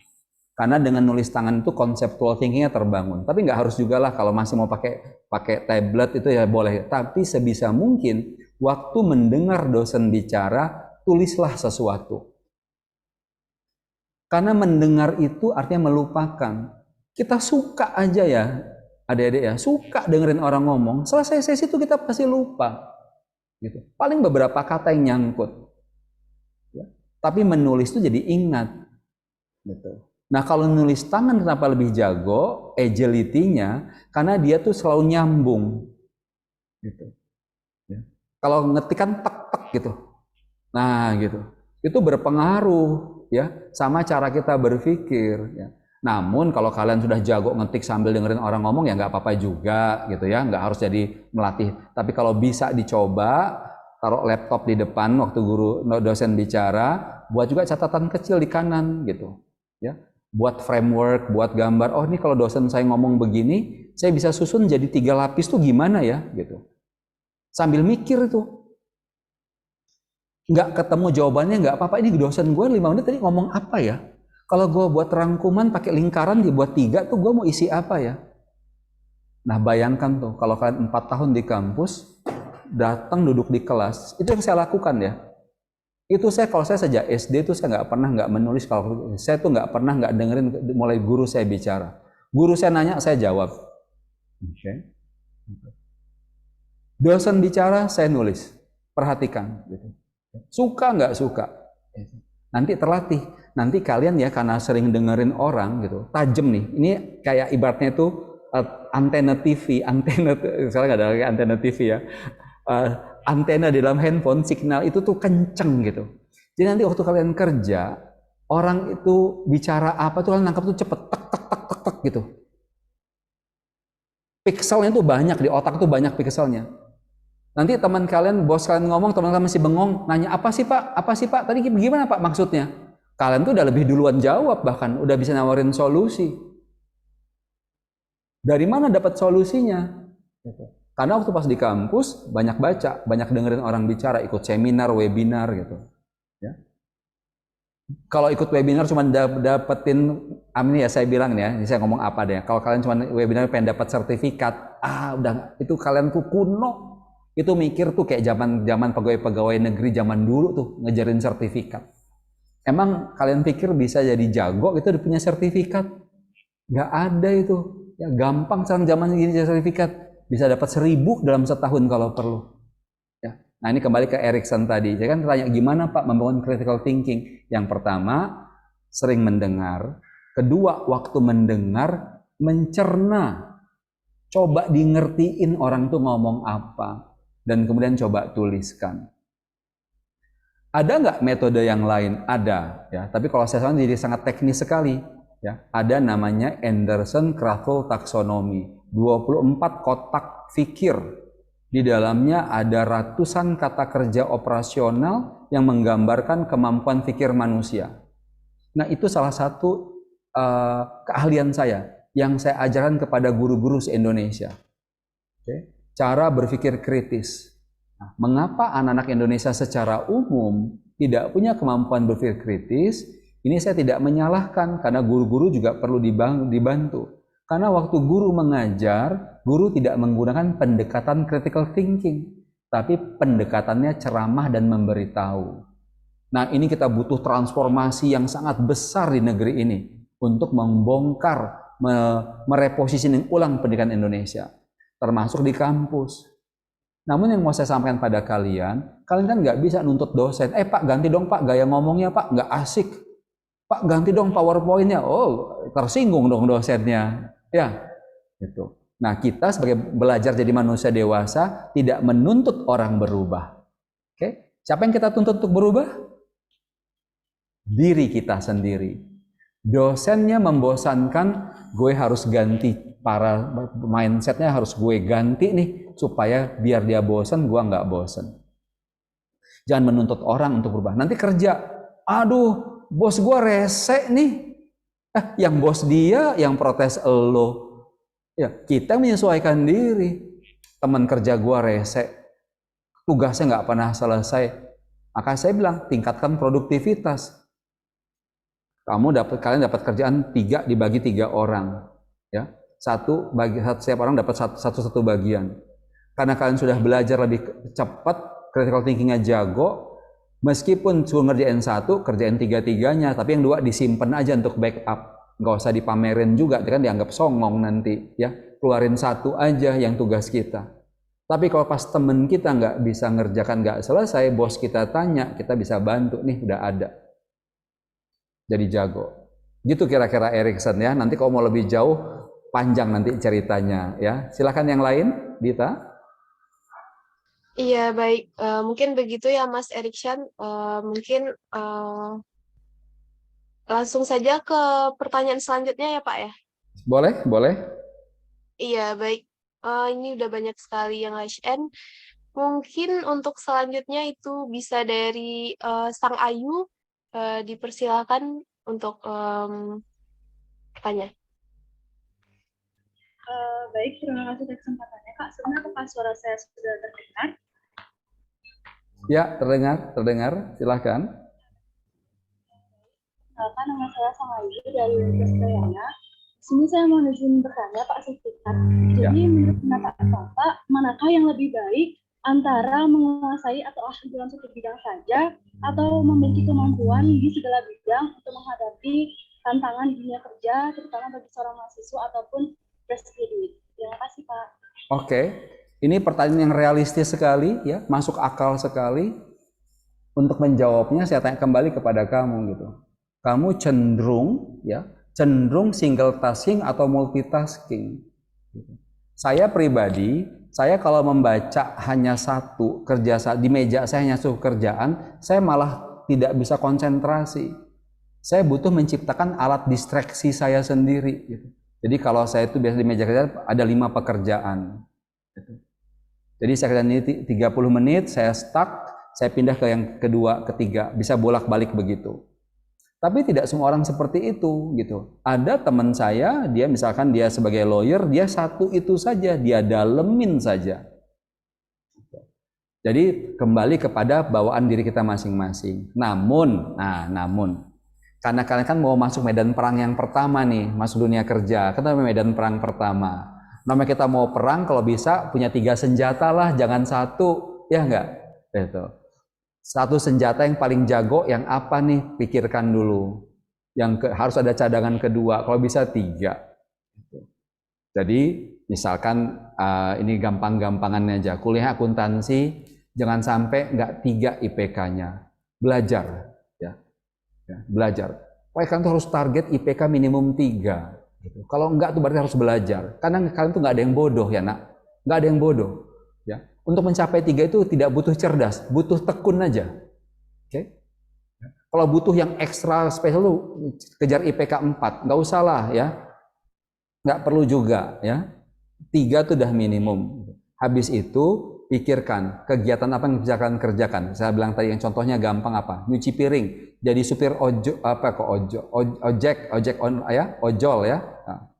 Karena dengan nulis tangan itu conceptual thinkingnya terbangun. Tapi nggak harus juga lah kalau masih mau pakai tablet itu ya boleh. Tapi sebisa mungkin waktu mendengar dosen bicara, tulislah sesuatu. Karena mendengar itu artinya melupakan. Kita suka aja ya, adik-adik ya, suka dengerin orang ngomong. Selesai sesi itu kita pasti lupa. Gitu. Paling beberapa kata yang nyangkut. Ya. Tapi menulis itu jadi ingat. Gitu. Nah kalau nulis tangan kenapa lebih jago? Agility-nya, karena dia tuh selalu nyambung. Gitu. Ya. Kalau ngetik kan tek-tek gitu. Nah gitu. Itu berpengaruh ya sama cara kita berpikir. Ya. Namun kalau kalian sudah jago ngetik sambil dengerin orang ngomong ya nggak apa-apa juga gitu ya, nggak harus jadi melatih. Tapi kalau bisa dicoba, taruh laptop di depan waktu dosen bicara, buat juga catatan kecil di kanan gitu, ya. Buat framework, buat gambar. Oh ini kalau dosen saya ngomong begini, saya bisa susun jadi 3 lapis tuh gimana ya gitu. Sambil mikir itu. Nggak ketemu jawabannya nggak apa-apa. Ini dosen gue 5 menit tadi ngomong apa ya? Kalau gue buat rangkuman pakai lingkaran dibuat 3 tuh gue mau isi apa ya? Nah bayangkan tuh kalau kalian 4 tahun di kampus, datang duduk di kelas, itu yang saya lakukan ya. Itu kalau saya sejak SD tuh saya nggak pernah nggak menulis, kalau saya tuh nggak pernah nggak dengerin mulai guru saya bicara. Guru saya nanya saya jawab. Okay. Dosen bicara saya nulis, perhatikan. Gitu. Suka nggak suka? Nanti terlatih. Nanti kalian ya karena sering dengerin orang gitu, tajam nih. Ini kayak ibaratnya itu antena TV, sekarang nggak ada lagi antena TV ya. Antena di dalam handphone signal itu tuh kenceng gitu. Jadi nanti waktu kalian kerja, orang itu bicara apa tuh kalian nangkap tuh cepet tek gitu. Pikselnya tuh banyak di otak tuh banyak pikselnya. Nanti teman kalian, bos kalian ngomong, teman kalian masih bengong, nanya apa sih Pak? Apa sih Pak? Tadi gimana Pak maksudnya? Kalian tuh udah lebih duluan jawab, bahkan udah bisa nawarin solusi. Dari mana dapat solusinya? Karena waktu pas di kampus banyak baca, banyak dengerin orang bicara, ikut seminar, webinar gitu. Ya. Kalau ikut webinar cuma dapetin, ini ya saya bilang ya, ini saya ngomong apa deh. Kalau kalian cuma webinar pengen dapat sertifikat, udah itu kalian tuh kuno. Itu mikir tuh kayak zaman pegawai-pegawai negeri zaman dulu tuh ngejarin sertifikat. Emang kalian pikir bisa jadi jago itu udah punya sertifikat? Nggak ada itu. Ya gampang sekarang zaman gini sertifikat. Bisa dapat 1000 dalam setahun kalau perlu. Ya. Nah ini kembali ke Erikson tadi. Saya kan tanya gimana Pak membangun critical thinking? Yang pertama, sering mendengar. Kedua, waktu mendengar, mencerna. Coba di ngertiin orang tuh ngomong apa. Dan kemudian coba tuliskan. Ada nggak metode yang lain? Ada, ya. Tapi kalau saya saran jadi sangat teknis sekali, ya. Ada namanya Anderson-Krathwohl taxonomy, 24 kotak fikir Di dalamnya ada ratusan kata kerja operasional yang menggambarkan kemampuan pikir manusia. Nah, itu salah satu keahlian saya yang saya ajarkan kepada guru-guru se-Indonesia. Cara berpikir kritis. Nah, mengapa anak-anak Indonesia secara umum tidak punya kemampuan berpikir kritis? Ini saya tidak menyalahkan, karena guru-guru juga perlu dibantu. Karena waktu guru mengajar, guru tidak menggunakan pendekatan critical thinking, tapi pendekatannya ceramah dan memberitahu. Nah, ini kita butuh transformasi yang sangat besar di negeri ini untuk membongkar, merepositioning ulang pendidikan Indonesia, termasuk di kampus. Namun yang mau saya sampaikan pada kalian kan nggak bisa nuntut dosen, Pak ganti dong Pak gaya ngomongnya Pak, nggak asik. Pak ganti dong PowerPoint-nya, oh tersinggung dong dosennya. Ya, gitu. Nah, kita sebagai belajar jadi manusia dewasa tidak menuntut orang berubah. Oke? Siapa yang kita tuntut untuk berubah? Diri kita sendiri. Dosennya membosankan, gue harus ganti para mindsetnya, harus gue ganti nih supaya biar dia bosan, gue nggak bosan. Jangan menuntut orang untuk berubah. Nanti kerja, aduh, bos gue rese nih. Yang bos dia yang protes elo. Ya, kita menyesuaikan diri. Teman kerja gua rese, tugasnya nggak pernah selesai. Maka saya bilang tingkatkan produktivitas. Kalian dapat kerjaan 3 dibagi 3 orang, ya. Setiap orang dapat satu bagian. Karena kalian sudah belajar lebih cepat, critical thinkingnya jago. Meskipun cuma ngerjain 1, kerjain 3-3-nya, tapi yang 2 disimpan aja untuk backup. Nggak usah dipamerin juga, kan dianggap songong nanti, ya. Keluarin 1 aja yang tugas kita. Tapi kalau pas temen kita nggak bisa ngerjakan, nggak selesai, bos kita tanya, kita bisa bantu, nih udah ada. Jadi jago. Gitu kira-kira Erikson ya. Nanti kalau mau lebih jauh, panjang nanti ceritanya ya. Silakan yang lain, Dita. Iya, baik. Mungkin begitu ya, Mas Erikson. Mungkin langsung saja ke pertanyaan selanjutnya ya, Pak ya. Boleh, boleh. Iya, baik. Ini udah banyak sekali yang HN. Mungkin untuk selanjutnya itu bisa dari Sang Ayu. Dipersilakan untuk bertanya. Baik, terima kasih atas kesempatannya, Kak. Sebenarnya apakah suara saya sudah terdengar? Ya, terdengar. Silahkan. Nama saya Sangayu dari Universitas Udayana. Sini saya mau izin bertanya, Pak Sulfikat. Jadi menurut pendapat Bapak, manakah yang lebih baik antara menguasai atau ahli dalam satu bidang saja, atau memiliki kemampuan di segala bidang untuk menghadapi tantangan di dunia kerja, terutama bagi seorang mahasiswa ataupun fresh graduate? Terima kasih, Pak. Oke, ini pertanyaan yang realistis sekali, ya, masuk akal sekali. Untuk menjawabnya, saya tanya kembali kepada kamu gitu. Kamu cenderung single tasking atau multitasking? Saya pribadi, saya kalau membaca hanya satu di meja saya hanya satu kerjaan, saya malah tidak bisa konsentrasi. Saya butuh menciptakan alat distraksi saya sendiri. Gitu. Jadi kalau saya itu biasa di meja kerja ada 5 pekerjaan. Gitu. Jadi saya kerjain ini 30 menit, saya stuck, saya pindah ke yang kedua, ketiga, bisa bolak-balik begitu. Tapi tidak semua orang seperti itu gitu. Ada teman saya, dia misalkan dia sebagai lawyer, dia satu itu saja, dia dalemin saja. Jadi kembali kepada bawaan diri kita masing-masing. Namun, karena kalian kan mau masuk medan perang yang pertama nih, masuk dunia kerja, kita medan perang pertama. Namanya kita mau perang, kalau bisa punya 3 senjata lah, jangan 1, ya enggak? Gitu. 1 senjata yang paling jago yang apa nih, pikirkan dulu. Harus ada cadangan kedua, kalau bisa 3. Jadi misalkan ini gampang-gampangannya aja, kuliah akuntansi jangan sampai nggak 3 IPK-nya. Belajar, ya belajar. Pokoknya kalian tuh harus target IPK minimum 3. Gitu. Kalau enggak tuh berarti harus belajar. Karena kalian tuh nggak ada yang bodoh ya nak, nggak ada yang bodoh. Ya. Untuk mencapai 3 itu tidak butuh cerdas, butuh tekun aja. Oke? Kalau butuh yang ekstra spesial lu kejar IPK 4, nggak usah lah ya. Nggak perlu juga ya. 3 itu udah minimum. Habis itu pikirkan kegiatan apa yang bisa kalian kerjakan. Saya bilang tadi yang contohnya gampang apa? Nyuci piring, jadi supir ojol ya. Nah,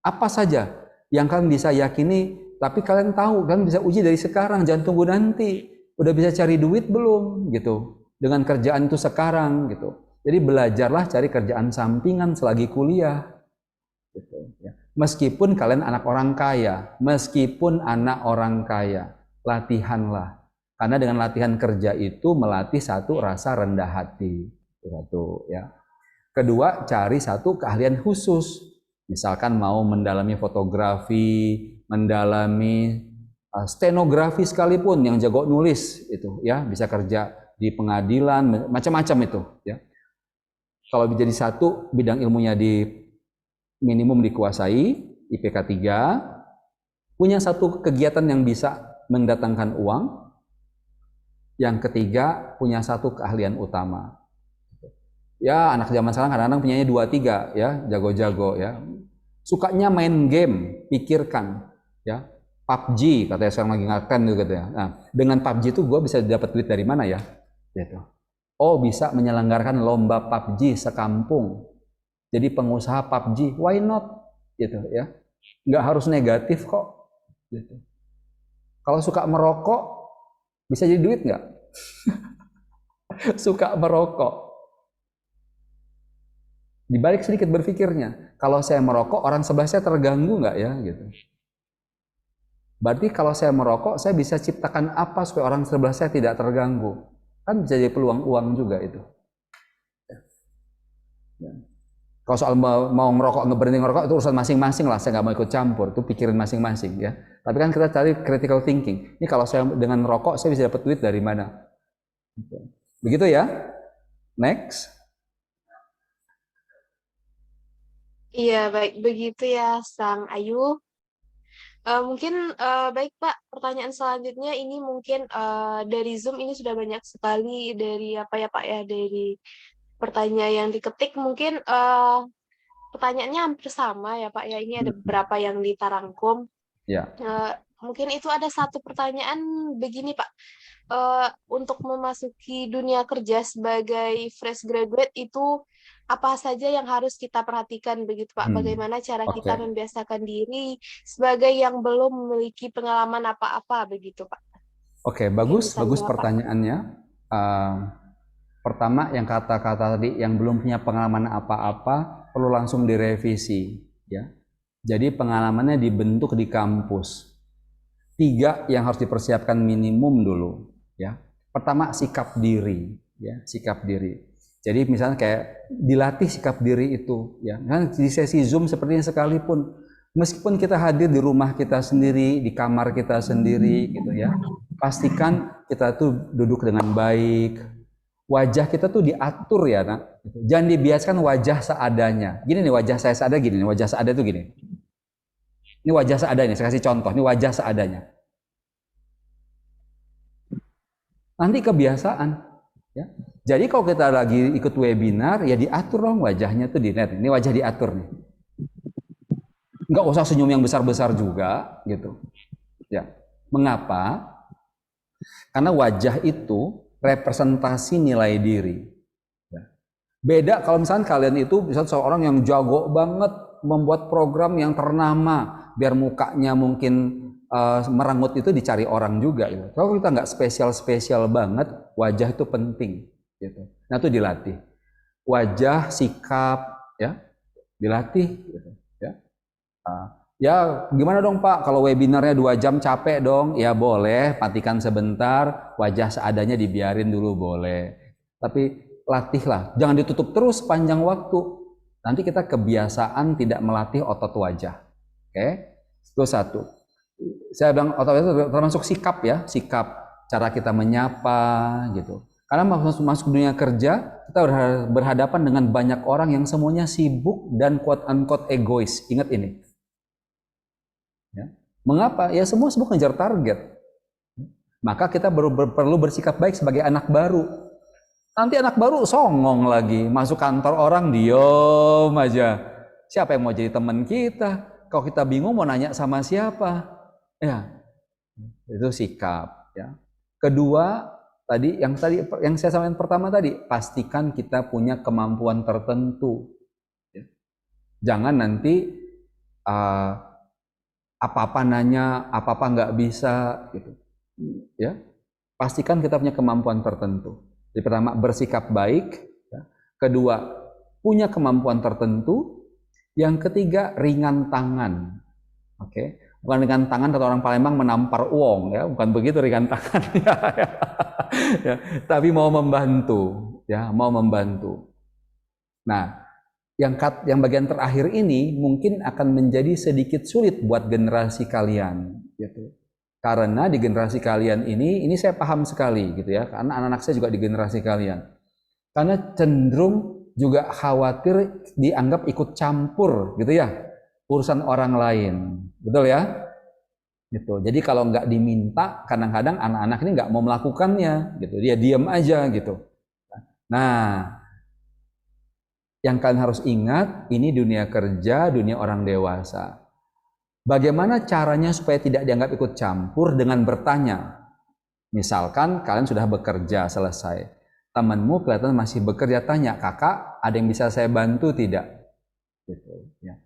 apa saja yang kalian bisa yakini, tapi kalian tahu, kalian bisa uji dari sekarang, jangan tunggu nanti. Udah bisa cari duit belum gitu? Dengan kerjaan itu sekarang gitu. Jadi belajarlah cari kerjaan sampingan selagi kuliah. Gitu, ya. Meskipun kalian anak orang kaya, latihanlah. Karena dengan latihan kerja itu melatih satu rasa rendah hati. Satu, ya. Kedua, cari satu keahlian khusus. Misalkan mau mendalami fotografi, mendalami stenografi sekalipun, yang jago nulis itu, ya, bisa kerja di pengadilan, macam-macam itu, ya. Kalau jadi satu bidang ilmunya minimum dikuasai, IPK 3, punya satu kegiatan yang bisa mendatangkan uang. Yang ketiga, punya satu keahlian utama. Ya, anak zaman sekarang kadang-kadang punyanya 2-3 ya, jago-jago ya. Sukanya main game, pikirkan ya. PUBG katanya sekarang lagi ngetren gitu ya. Nah, dengan PUBG itu gue bisa dapat duit dari mana ya? Gitu. Oh, bisa menyelenggarakan lomba PUBG sekampung. Jadi pengusaha PUBG, why not? Gitu ya. Nggak harus negatif kok. Gitu. Kalau suka merokok, bisa jadi duit nggak? Suka merokok. Dibalik sedikit berpikirnya, kalau saya merokok, orang sebelah saya terganggu nggak ya? Gitu. Berarti kalau saya merokok, saya bisa ciptakan apa supaya orang sebelah saya tidak terganggu? Kan bisa jadi peluang uang juga itu. Ya. Kalau soal mau ngerokok, berhenti ngerokok itu urusan masing-masing lah, saya nggak mau ikut campur, itu pikirin masing-masing ya. Tapi kan kita cari critical thinking. Ini kalau saya dengan rokok, saya bisa dapat duit dari mana? Begitu ya. Next. Iya, baik begitu ya, Sang Ayu. Mungkin baik Pak, pertanyaan selanjutnya ini mungkin dari Zoom ini sudah banyak sekali dari apa ya Pak ya, dari pertanyaan yang diketik mungkin pertanyaannya hampir sama ya Pak ya. Ini ada beberapa yang ditarangkum. Ya. Mungkin itu ada satu pertanyaan begini Pak. Untuk memasuki dunia kerja sebagai fresh graduate itu apa saja yang harus kita perhatikan begitu Pak? Bagaimana cara kita membiasakan diri sebagai yang belum memiliki pengalaman apa-apa begitu Pak? Oke, bagus pertanyaannya. Pertama, yang kata-kata tadi yang belum punya pengalaman apa-apa perlu langsung direvisi, ya. Jadi pengalamannya dibentuk di kampus. 3 yang harus dipersiapkan minimum dulu, ya. Pertama, sikap diri, ya, sikap diri. Jadi misalnya kayak dilatih sikap diri itu, ya. Kan di sesi Zoom seperti ini sekalipun, meskipun kita hadir di rumah kita sendiri, di kamar kita sendiri, gitu ya. Pastikan kita tuh duduk dengan baik. Wajah kita tuh diatur ya, nak. Jangan dibiaskan wajah seadanya. Gini nih wajah saya seadanya gini nih, wajah seadanya tuh gini. Ini wajah seadanya, saya kasih contoh, ini wajah seadanya. Nanti kebiasaan, ya. Jadi kalau kita lagi ikut webinar, ya diatur dong wajahnya tuh di net. Ini wajah diatur nih. Nggak usah senyum yang besar-besar juga, gitu. Ya. Mengapa? Karena wajah itu representasi nilai diri. Beda kalau misalnya kalian itu misalnya seorang yang jago banget membuat program yang ternama, biar mukanya mungkin merengut itu dicari orang juga. Gitu. Kalau kita nggak spesial banget, wajah itu penting. Gitu. Nah itu dilatih. Wajah, sikap, ya dilatih. Gitu. Ya gimana dong Pak, kalau webinarnya 2 jam capek dong, ya boleh, matikan sebentar, wajah seadanya dibiarin dulu boleh. Tapi latihlah, jangan ditutup terus panjang waktu. Nanti kita kebiasaan tidak melatih otot wajah. Oke, itu satu. Saya bilang otot wajah termasuk sikap ya, sikap, cara kita menyapa gitu. Karena masuk dunia kerja, kita berhadapan dengan banyak orang yang semuanya sibuk dan quote-unquote egois. Ingat ini. Ya. Mengapa? Ya semua sibuk ngejar target. Maka kita perlu bersikap baik sebagai anak baru. Nanti anak baru songong lagi, masuk kantor orang diem aja. Siapa yang mau jadi teman kita? Kalau kita bingung mau nanya sama siapa? Ya, itu sikap. ya. Kedua, yang saya sampaikan pertama tadi, pastikan kita punya kemampuan tertentu. Ya. Jangan nanti apa-apa nanya, apa-apa nggak bisa, gitu. Ya, pastikan kita punya kemampuan tertentu. Jadi pertama, bersikap baik. Ya. Kedua, punya kemampuan tertentu. Yang ketiga, ringan tangan. Oke. Bukan ringan tangan kata orang Palembang menampar uang, ya, bukan begitu ringan tangan. Ya, tapi mau membantu, ya, mau membantu. Nah, yang bagian terakhir ini mungkin akan menjadi sedikit sulit buat generasi kalian, gitu. Karena di generasi kalian ini saya paham sekali, gitu ya, karena anak-anak saya juga di generasi kalian. Karena cenderung juga khawatir dianggap ikut campur, gitu ya, urusan orang lain, betul ya? Gitu. Jadi kalau nggak diminta, kadang-kadang anak-anak ini nggak mau melakukannya, gitu. Dia diam aja, gitu. Nah, yang kalian harus ingat, ini dunia kerja, dunia orang dewasa. Bagaimana caranya supaya tidak dianggap ikut campur? Dengan bertanya. Misalkan kalian sudah bekerja selesai, temanmu kelihatan masih bekerja, tanya, kakak, ada yang bisa saya bantu tidak? Gitu, ya.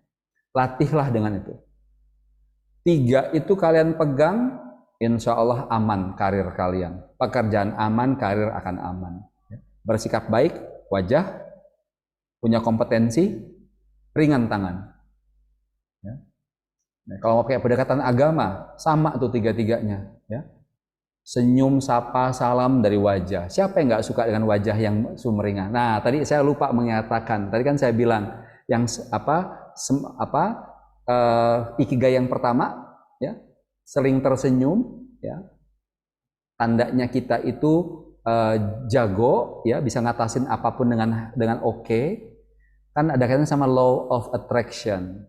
Latihlah dengan itu. 3 itu kalian pegang, insya Allah aman karir kalian. Pekerjaan aman, karir akan aman. Bersikap baik, wajah, punya kompetensi, ringan tangan. Ya. Nah, kalau pakai pendekatan agama, sama tuh 3-3-nya. Ya. Senyum, sapa, salam dari wajah. Siapa yang nggak suka dengan wajah yang sumringah? Nah, tadi saya lupa mengatakan. Tadi kan saya bilang yang ikigai yang pertama, ya, sering tersenyum, ya, tandanya kita itu jago, ya, bisa ngatasin apapun dengan oke. Kan ada kaitan sama law of attraction.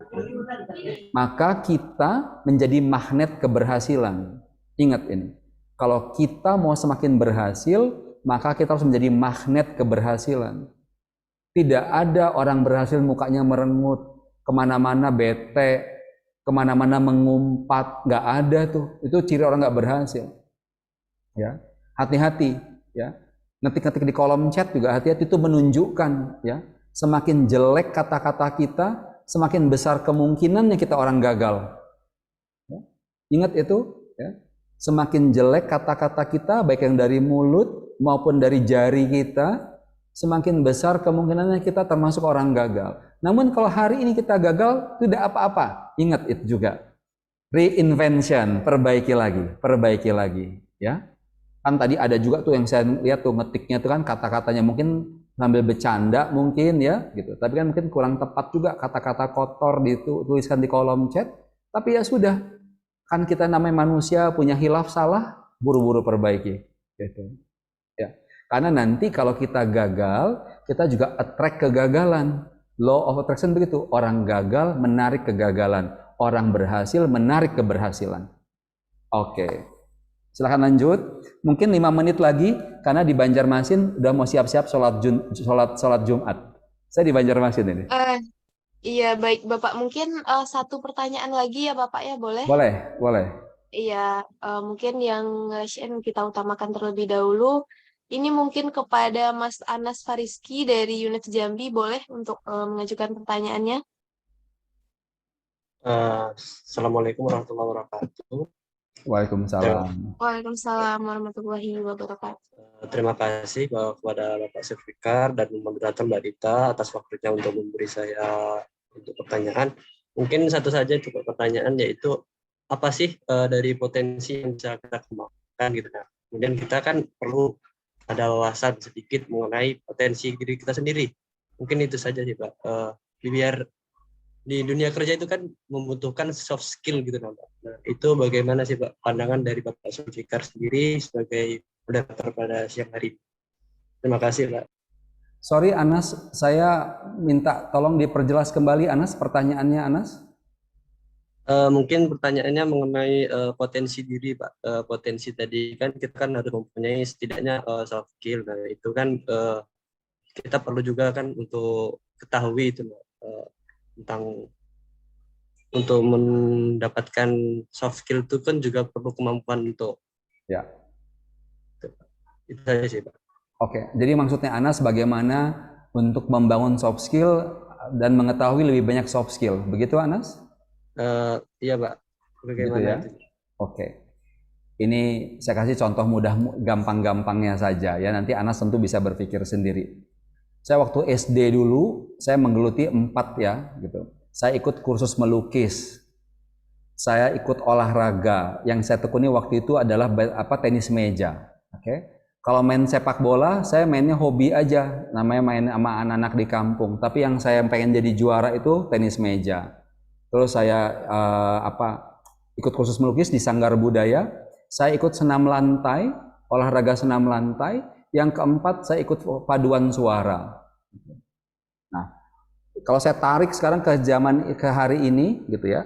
Maka kita menjadi magnet keberhasilan. Ingat ini. Kalau kita mau semakin berhasil, maka kita harus menjadi magnet keberhasilan. Tidak ada orang berhasil mukanya merengut, kemana-mana bete, kemana-mana mengumpat, nggak ada tuh. Itu ciri orang nggak berhasil. Ya, hati-hati. Ya, ngetik-ngetik di kolom chat juga hati-hati, itu menunjukkan, ya, semakin jelek kata-kata kita, semakin besar kemungkinannya kita orang gagal. Ya, ingat itu. Ya. Semakin jelek kata-kata kita, baik yang dari mulut maupun dari jari kita, semakin besar kemungkinannya kita termasuk orang gagal. Namun kalau hari ini kita gagal, tidak apa-apa. Ingat itu juga. Reinvention, perbaiki lagi, ya. Kan tadi ada juga tuh yang saya lihat tuh ngetiknya tuh kan kata-katanya mungkin sambil bercanda mungkin, ya, gitu. Tapi kan mungkin kurang tepat juga kata-kata kotor dituliskan di kolom chat. Tapi ya sudah. Kan kita namanya manusia, punya hilaf, salah, buru-buru perbaiki, gitu. Ya. Karena nanti kalau kita gagal, kita juga attract kegagalan. Law of attraction begitu, orang gagal menarik kegagalan, orang berhasil menarik keberhasilan. Oke, silahkan lanjut. Mungkin 5 menit lagi, karena di Banjarmasin udah mau siap-siap sholat Jumat. Saya di Banjarmasin ini. Iya, baik Bapak. Mungkin satu pertanyaan lagi ya Bapak ya, boleh? Boleh. Iya, mungkin yang kita utamakan terlebih dahulu. Ini mungkin kepada Mas Anas Fariski dari unit Jambi, boleh untuk mengajukan pertanyaannya? Assalamualaikum warahmatullahi wabarakatuh. Waalaikumsalam. Waalaikumsalam warahmatullahi wabarakatuh. Terima kasih kepada Bapak Zulfikar dan moderator Mbak Dita atas waktunya untuk memberi saya untuk pertanyaan. Mungkin satu saja cukup pertanyaan, yaitu apa sih dari potensi yang bisa kita kembangkan gitu kan. Kemudian kita kan perlu ada wawasan sedikit mengenai potensi diri kita sendiri. Mungkin itu saja sih Pak. Biar di dunia kerja itu kan membutuhkan soft skill gitu Pak. Nah, itu bagaimana sih Pak pandangan dari Bapak Zulfikar sendiri sebagai moderator pada siang hari? Terima kasih Pak. Sorry Anas, saya minta tolong diperjelas kembali Anas, pertanyaannya Anas. Mungkin pertanyaannya mengenai potensi diri Pak. Potensi tadi kan kita kan harus mempunyai setidaknya soft skill. Nah itu kan kita perlu juga kan untuk ketahui itu tentang untuk mendapatkan soft skill itu kan juga perlu kemampuan untuk Itu saja sih, Pak. Oke, jadi maksudnya Anas bagaimana untuk membangun soft skill dan mengetahui lebih banyak soft skill. Begitu Anas? Iya, Pak. Gitu Bagaimana ya. itu? Oke. Ini saya kasih contoh mudah gampang-gampangnya saja ya. Nanti Anas tentu bisa berpikir sendiri. Saya waktu SD dulu, saya menggeluti 4 ya gitu. Saya ikut kursus melukis. Saya ikut olahraga. Yang saya tekuni waktu itu adalah tenis meja. Oke. Kalau main sepak bola, saya mainnya hobi aja, namanya main sama anak-anak di kampung. Tapi yang saya pengen jadi juara itu tenis meja. Terus saya ikut kursus melukis di Sanggar Budaya. Saya ikut senam lantai, olahraga senam lantai. Yang keempat, saya ikut paduan suara. Nah, kalau saya tarik sekarang ke hari ini, gitu ya.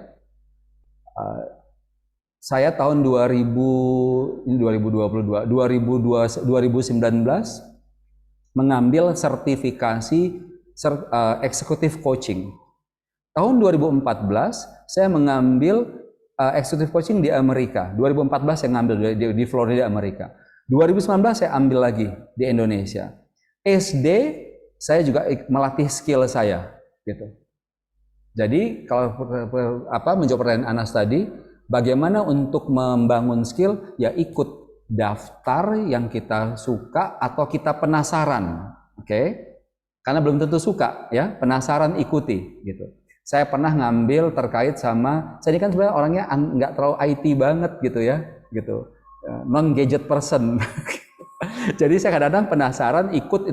Saya tahun 2019 mengambil sertifikasi eksekutif coaching. Tahun 2014 saya mengambil eksekutif coaching di Amerika. 2014 saya ngambil di Florida, Amerika. 2019 saya ambil lagi di Indonesia. SD saya juga melatih skill saya, gitu. Jadi kalau menjawab pertanyaan Anas tadi, bagaimana untuk membangun skill? Ya ikut daftar yang kita suka atau kita penasaran, oke? Karena belum tentu suka, ya penasaran ikuti, gitu. Saya pernah ngambil terkait sama, saya ini kan sebenarnya orangnya nggak terlalu IT banget gitu ya, gitu, non gadget person. Jadi saya kadang-kadang penasaran ikut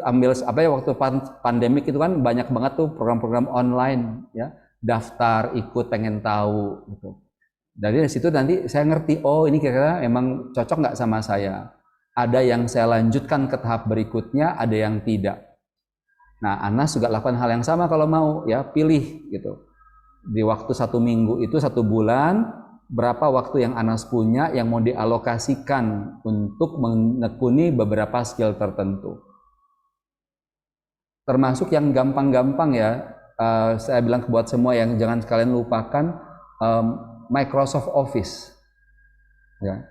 ambil waktu pandemik itu kan banyak banget tuh program-program online ya, daftar ikut pengen tahu gitu. Dari situ nanti saya ngerti, oh ini kira-kira emang cocok nggak sama saya. Ada yang saya lanjutkan ke tahap berikutnya, ada yang tidak. Nah, Anas juga lakukan hal yang sama kalau mau ya, pilih gitu. Di waktu 1 minggu itu 1 bulan, berapa waktu yang Anas punya yang mau dialokasikan untuk menekuni beberapa skill tertentu. Termasuk yang gampang-gampang ya, saya bilang buat semua yang jangan kalian lupakan Microsoft Office. Ya.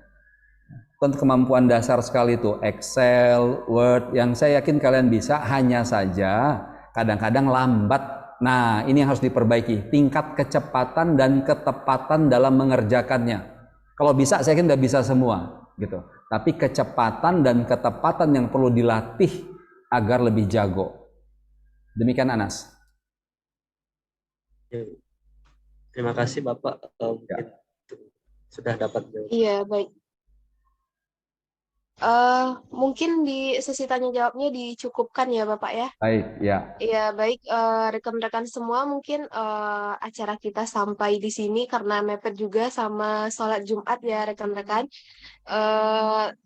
Tentu kemampuan dasar sekali itu, Excel, Word, yang saya yakin kalian bisa, hanya saja kadang-kadang lambat. Nah, ini yang harus diperbaiki, tingkat kecepatan dan ketepatan dalam mengerjakannya. Kalau bisa, saya yakin udah bisa semua, gitu. Tapi kecepatan dan ketepatan yang perlu dilatih agar lebih jago. Demikian Anas. Terima kasih Bapak. Mungkin sudah dapat jawaban. Iya, baik. Mungkin di sesi tanya jawabnya dicukupkan ya Bapak ya. Baik, ya. Iya, baik rekan-rekan semua, mungkin acara kita sampai di sini karena mepet juga sama sholat Jumat ya rekan-rekan.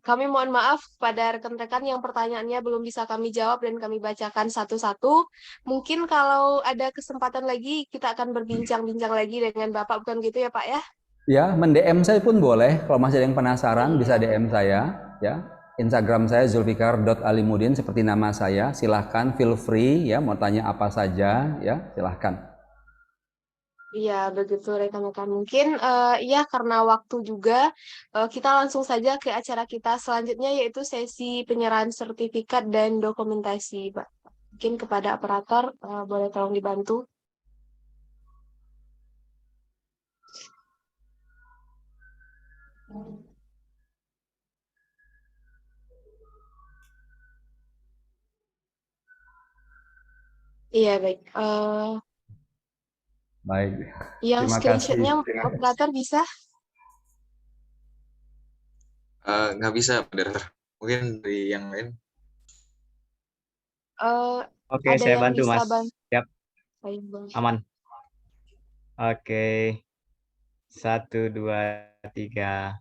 Kami mohon maaf pada rekan-rekan yang pertanyaannya belum bisa kami jawab dan kami bacakan satu-satu. Mungkin kalau ada kesempatan lagi kita akan berbincang-bincang lagi dengan Bapak, bukan gitu ya Pak ya? Ya, men-DM saya pun boleh. Kalau masih ada yang penasaran bisa DM saya, ya. Instagram saya zulfikar.alimudin seperti nama saya. Silahkan, feel free ya, mau tanya apa saja ya, silahkan. Iya, begitu rekan-rekan. Mungkin ya karena waktu juga kita langsung saja ke acara kita selanjutnya yaitu sesi penyerahan sertifikat dan dokumentasi, Pak. Mungkin kepada operator boleh tolong dibantu. Iya, baik. Baik. Yang Terima screenshotnya kasih. operator bisa? Nggak bisa, moderator. Mungkin dari yang lain. Oke, Ada saya yang bantu, bisa Mas. bantu? Siap, Baik, Bang. aman. Oke. 1, 2, 3.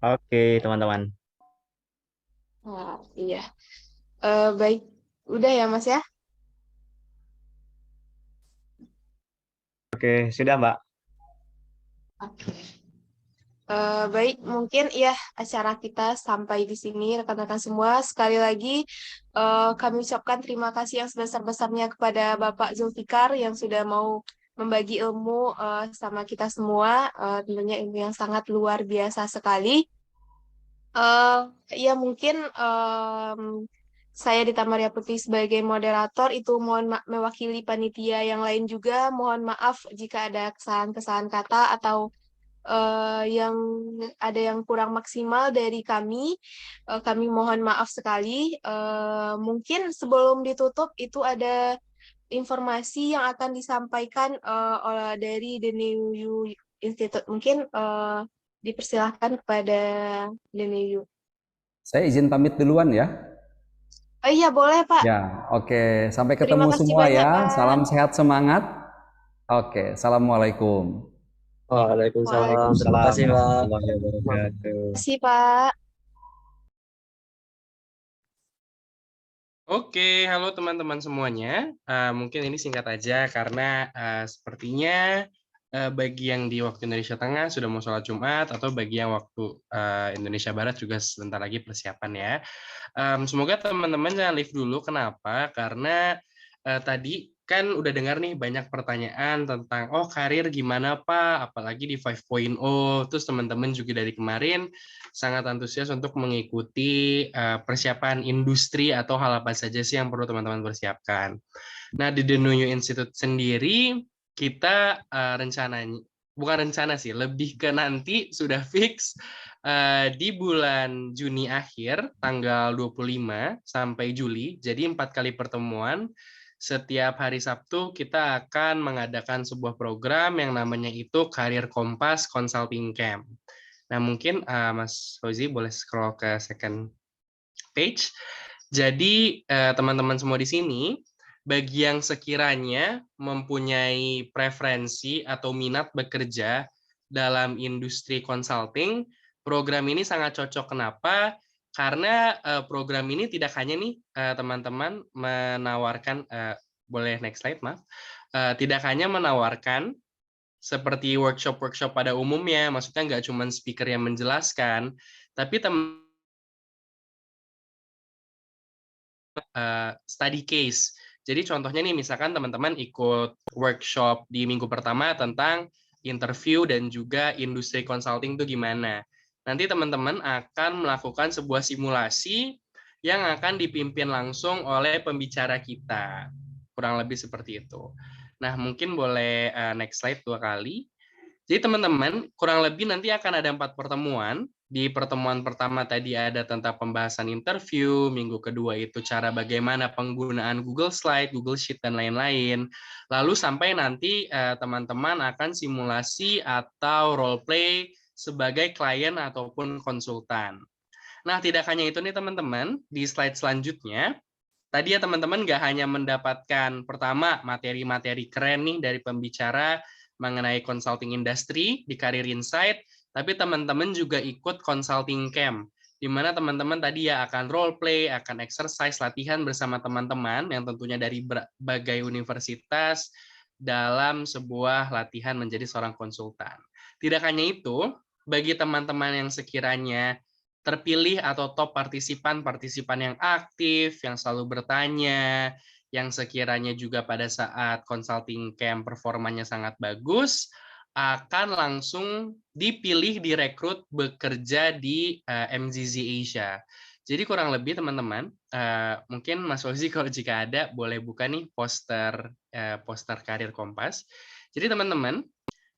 Oke, teman-teman. Nah, iya. Baik. Udah ya, Mas ya? Oke, sudah, Mbak. Oke. Baik, mungkin ya acara kita sampai di sini rekan-rekan semua. Sekali lagi kami ucapkan terima kasih yang sebesar-besarnya kepada Bapak Zulfikar yang sudah mau membagi ilmu sama kita semua. Tentunya ilmu yang sangat luar biasa sekali. Ya mungkin saya Dita Maria Putri sebagai moderator itu mewakili panitia yang lain juga. Mohon maaf jika ada kesalahan-kesalahan kata atau yang ada yang kurang maksimal dari kami. Kami mohon maaf sekali. Mungkin sebelum ditutup itu ada informasi yang akan disampaikan dari The New You Institute. Mungkin dipersilahkan kepada The New You. Saya izin pamit duluan ya. Oh iya, boleh Pak. Ya, oke. Sampai Terima ketemu kasih semua banyak, ya. Pak. Salam sehat semangat. Oke, assalamualaikum. Waalaikumsalam. Terima kasih, Pak. warahmatullahi Terima wabarakatuh. kasih, Pak. Oke, halo teman-teman semuanya. Mungkin ini singkat aja karena sepertinya bagi yang di waktu Indonesia Tengah sudah mau sholat Jumat atau bagi yang waktu Indonesia Barat juga sebentar lagi persiapan ya. Semoga teman-teman jangan live dulu. Kenapa? Karena tadi kan udah dengar nih banyak pertanyaan tentang karir gimana Pak, apalagi di 5.0. Terus teman-teman juga dari kemarin sangat antusias untuk mengikuti persiapan industri atau hal apa saja sih yang perlu teman-teman persiapkan. Nah, di The New You Institute sendiri kita rencananya, bukan rencana sih, lebih ke nanti sudah fix di bulan Juni akhir, tanggal 25 sampai Juli, jadi 4 kali pertemuan. Setiap hari Sabtu kita akan mengadakan sebuah program yang namanya itu Karir Kompas Consulting Camp. Nah, mungkin Mas Fauzi boleh scroll ke second page. Jadi teman-teman semua di sini, bagi yang sekiranya mempunyai preferensi atau minat bekerja dalam industri consulting, program ini sangat cocok. Kenapa? Karena program ini tidak hanya nih teman-teman menawarkan, boleh next slide maaf, tidak hanya menawarkan seperti workshop-workshop pada umumnya, maksudnya nggak cuma speaker yang menjelaskan, tapi study case. Jadi contohnya nih, misalkan teman-teman ikut workshop di minggu pertama tentang interview dan juga industri consulting itu gimana. Nanti teman-teman akan melakukan sebuah simulasi yang akan dipimpin langsung oleh pembicara kita. Kurang lebih seperti itu. Nah, mungkin boleh next slide 2 kali. Jadi teman-teman, kurang lebih nanti akan ada 4 pertemuan. Di pertemuan pertama tadi ada tentang pembahasan interview, minggu kedua itu cara bagaimana penggunaan Google Slide, Google Sheet, dan lain-lain. Lalu sampai nanti teman-teman akan simulasi atau role play sebagai klien ataupun konsultan. Nah, tidak hanya itu nih teman-teman, di slide selanjutnya, tadi ya teman-teman nggak hanya mendapatkan pertama materi-materi keren nih dari pembicara mengenai consulting industry di Career Insight, tapi teman-teman juga ikut consulting camp, di mana teman-teman tadi ya akan role play, akan exercise, latihan bersama teman-teman yang tentunya dari berbagai universitas dalam sebuah latihan menjadi seorang konsultan. Tidak hanya itu, bagi teman-teman yang sekiranya terpilih atau top partisipan yang aktif, yang selalu bertanya, yang sekiranya juga pada saat consulting camp performanya sangat bagus, akan langsung dipilih direkrut bekerja di MZZ Asia. Jadi kurang lebih teman-teman, mungkin Mas Ozi kalau jika ada boleh buka nih poster Karir Kompas. Jadi teman-teman,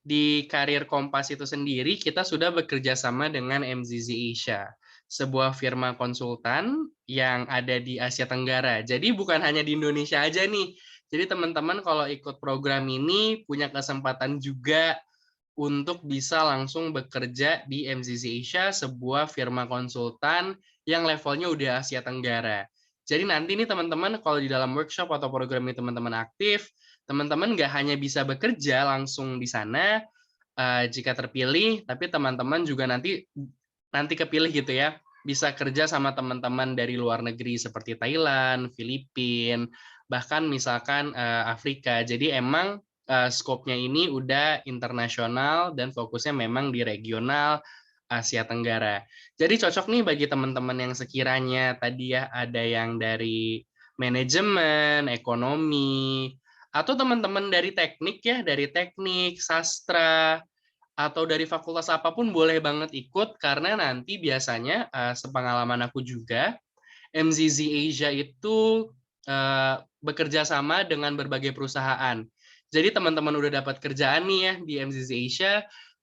di Karir Kompas itu sendiri kita sudah bekerja sama dengan MZZ Asia, sebuah firma konsultan yang ada di Asia Tenggara. Jadi bukan hanya di Indonesia aja nih. Jadi teman-teman kalau ikut program ini punya kesempatan juga untuk bisa langsung bekerja di MZZ Asia, sebuah firma konsultan yang levelnya udah Asia Tenggara. Jadi nanti nih teman-teman kalau di dalam workshop atau program ini teman-teman aktif, teman-teman nggak hanya bisa bekerja langsung di sana jika terpilih, tapi teman-teman juga nanti kepilih gitu ya, bisa kerja sama teman-teman dari luar negeri seperti Thailand, Filipina, bahkan misalkan Afrika. Jadi emang skopnya ini udah internasional dan fokusnya memang di regional Asia Tenggara. Jadi cocok nih bagi teman-teman yang sekiranya tadi ya ada yang dari manajemen, ekonomi, Atau teman-teman dari teknik ya, dari teknik, sastra, atau dari fakultas apapun boleh banget ikut, karena nanti biasanya sepengalaman aku juga, MZZ Asia itu bekerja sama dengan berbagai perusahaan. Jadi teman-teman udah dapat kerjaan nih ya di MZZ Asia,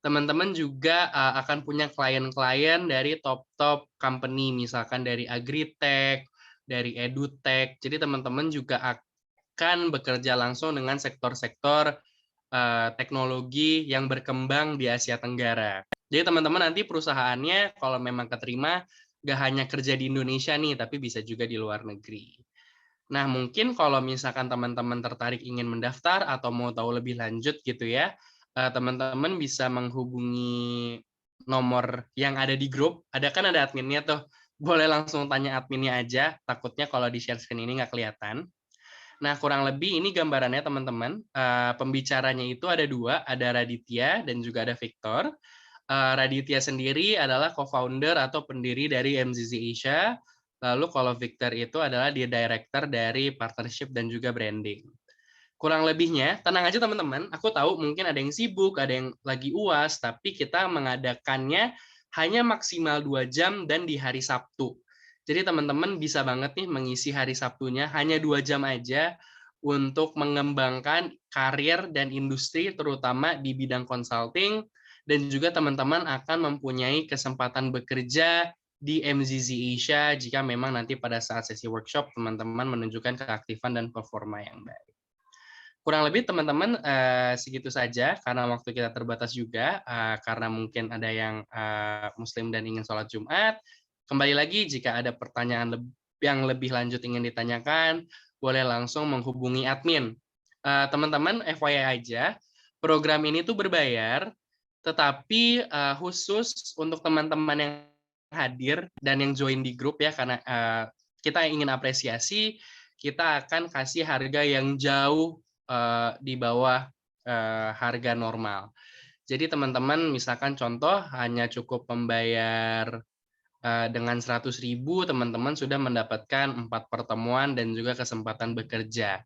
teman-teman juga akan punya klien-klien dari top-top company, misalkan dari agritech, dari edutech. Jadi teman-teman juga akan bekerja langsung dengan sektor-sektor teknologi yang berkembang di Asia Tenggara. Jadi teman-teman nanti perusahaannya kalau memang keterima, gak hanya kerja di Indonesia nih, tapi bisa juga di luar negeri. Nah, mungkin kalau misalkan teman-teman tertarik ingin mendaftar atau mau tahu lebih lanjut gitu ya, teman-teman bisa menghubungi nomor yang ada di grup. Ada adminnya tuh. Boleh langsung tanya adminnya aja, takutnya kalau di share screen ini nggak kelihatan. Nah, kurang lebih ini gambarannya teman-teman. Pembicaranya itu ada 2, ada Raditya dan juga ada Victor. Raditya sendiri adalah co-founder atau pendiri dari MZZ Asia. Lalu kalau Victor itu adalah dia director dari partnership dan juga branding. Kurang lebihnya, tenang aja teman-teman, aku tahu mungkin ada yang sibuk, ada yang lagi UAS, tapi kita mengadakannya hanya maksimal 2 jam dan di hari Sabtu. Jadi teman-teman bisa banget nih mengisi hari Sabtunya hanya 2 jam aja untuk mengembangkan karir dan industri terutama di bidang consulting, dan juga teman-teman akan mempunyai kesempatan bekerja di MZZ Asia jika memang nanti pada saat sesi workshop teman-teman menunjukkan keaktifan dan performa yang baik. Kurang lebih teman-teman segitu saja karena waktu kita terbatas juga, karena mungkin ada yang Muslim dan ingin sholat Jumat. Kembali lagi jika ada pertanyaan yang lebih lanjut ingin ditanyakan, boleh langsung menghubungi admin. Teman-teman FYI aja, program ini tuh berbayar, tetapi khusus untuk teman-teman yang hadir dan yang join di grup ya, karena kita ingin apresiasi, kita akan kasih harga yang jauh di bawah harga normal. Jadi teman-teman misalkan contoh hanya cukup membayar dengan 100.000, teman-teman sudah mendapatkan 4 pertemuan dan juga kesempatan bekerja.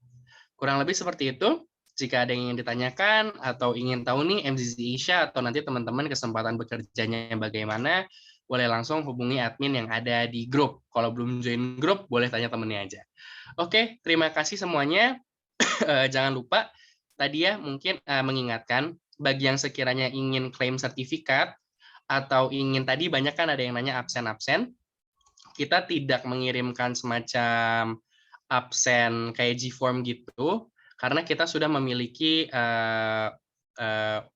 Kurang lebih seperti itu. Jika ada yang ingin ditanyakan atau ingin tahu nih MZZ Asia atau nanti teman-teman kesempatan bekerjanya bagaimana, boleh langsung hubungi admin yang ada di grup. Kalau belum join grup, boleh tanya temennya aja. Oke, terima kasih semuanya. Jangan lupa tadi ya mungkin mengingatkan bagi yang sekiranya ingin klaim sertifikat atau ingin tadi banyak kan ada yang nanya absen-absen, kita tidak mengirimkan semacam absen kayak G-form gitu, karena kita sudah memiliki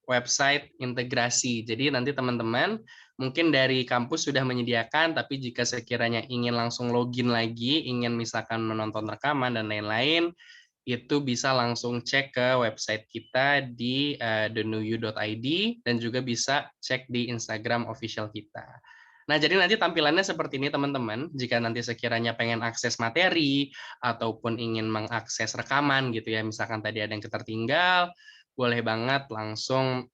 website integrasi. Jadi nanti teman-teman mungkin dari kampus sudah menyediakan, tapi jika sekiranya ingin langsung login lagi, ingin misalkan menonton rekaman dan lain-lain, itu bisa langsung cek ke website kita di thenewyou.id dan juga bisa cek di Instagram official kita. Nah, jadi nanti tampilannya seperti ini teman-teman. Jika nanti sekiranya pengen akses materi ataupun ingin mengakses rekaman gitu ya, misalkan tadi ada yang ketertinggal, boleh banget langsung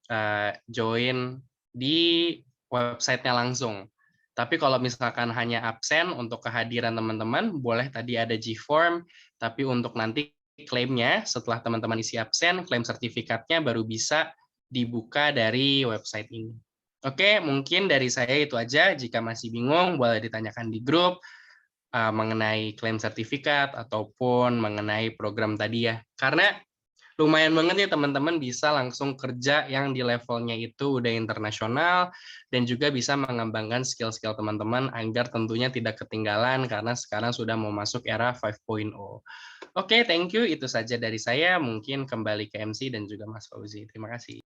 join di websitenya langsung. Tapi kalau misalkan hanya absen untuk kehadiran teman-teman, boleh tadi ada G-form, tapi untuk nanti klaimnya setelah teman-teman isi absen, klaim sertifikatnya baru bisa dibuka dari website ini. Oke, mungkin dari saya itu aja. Jika masih bingung, boleh ditanyakan di grup mengenai klaim sertifikat ataupun mengenai program tadi ya. Karena lumayan banget ya teman-teman bisa langsung kerja yang di levelnya itu udah internasional dan juga bisa mengembangkan skill-skill teman-teman agar tentunya tidak ketinggalan karena sekarang sudah mau masuk era 5.0. Oke, thank you. Itu saja dari saya. Mungkin kembali ke MC dan juga Mas Fauzi. Terima kasih.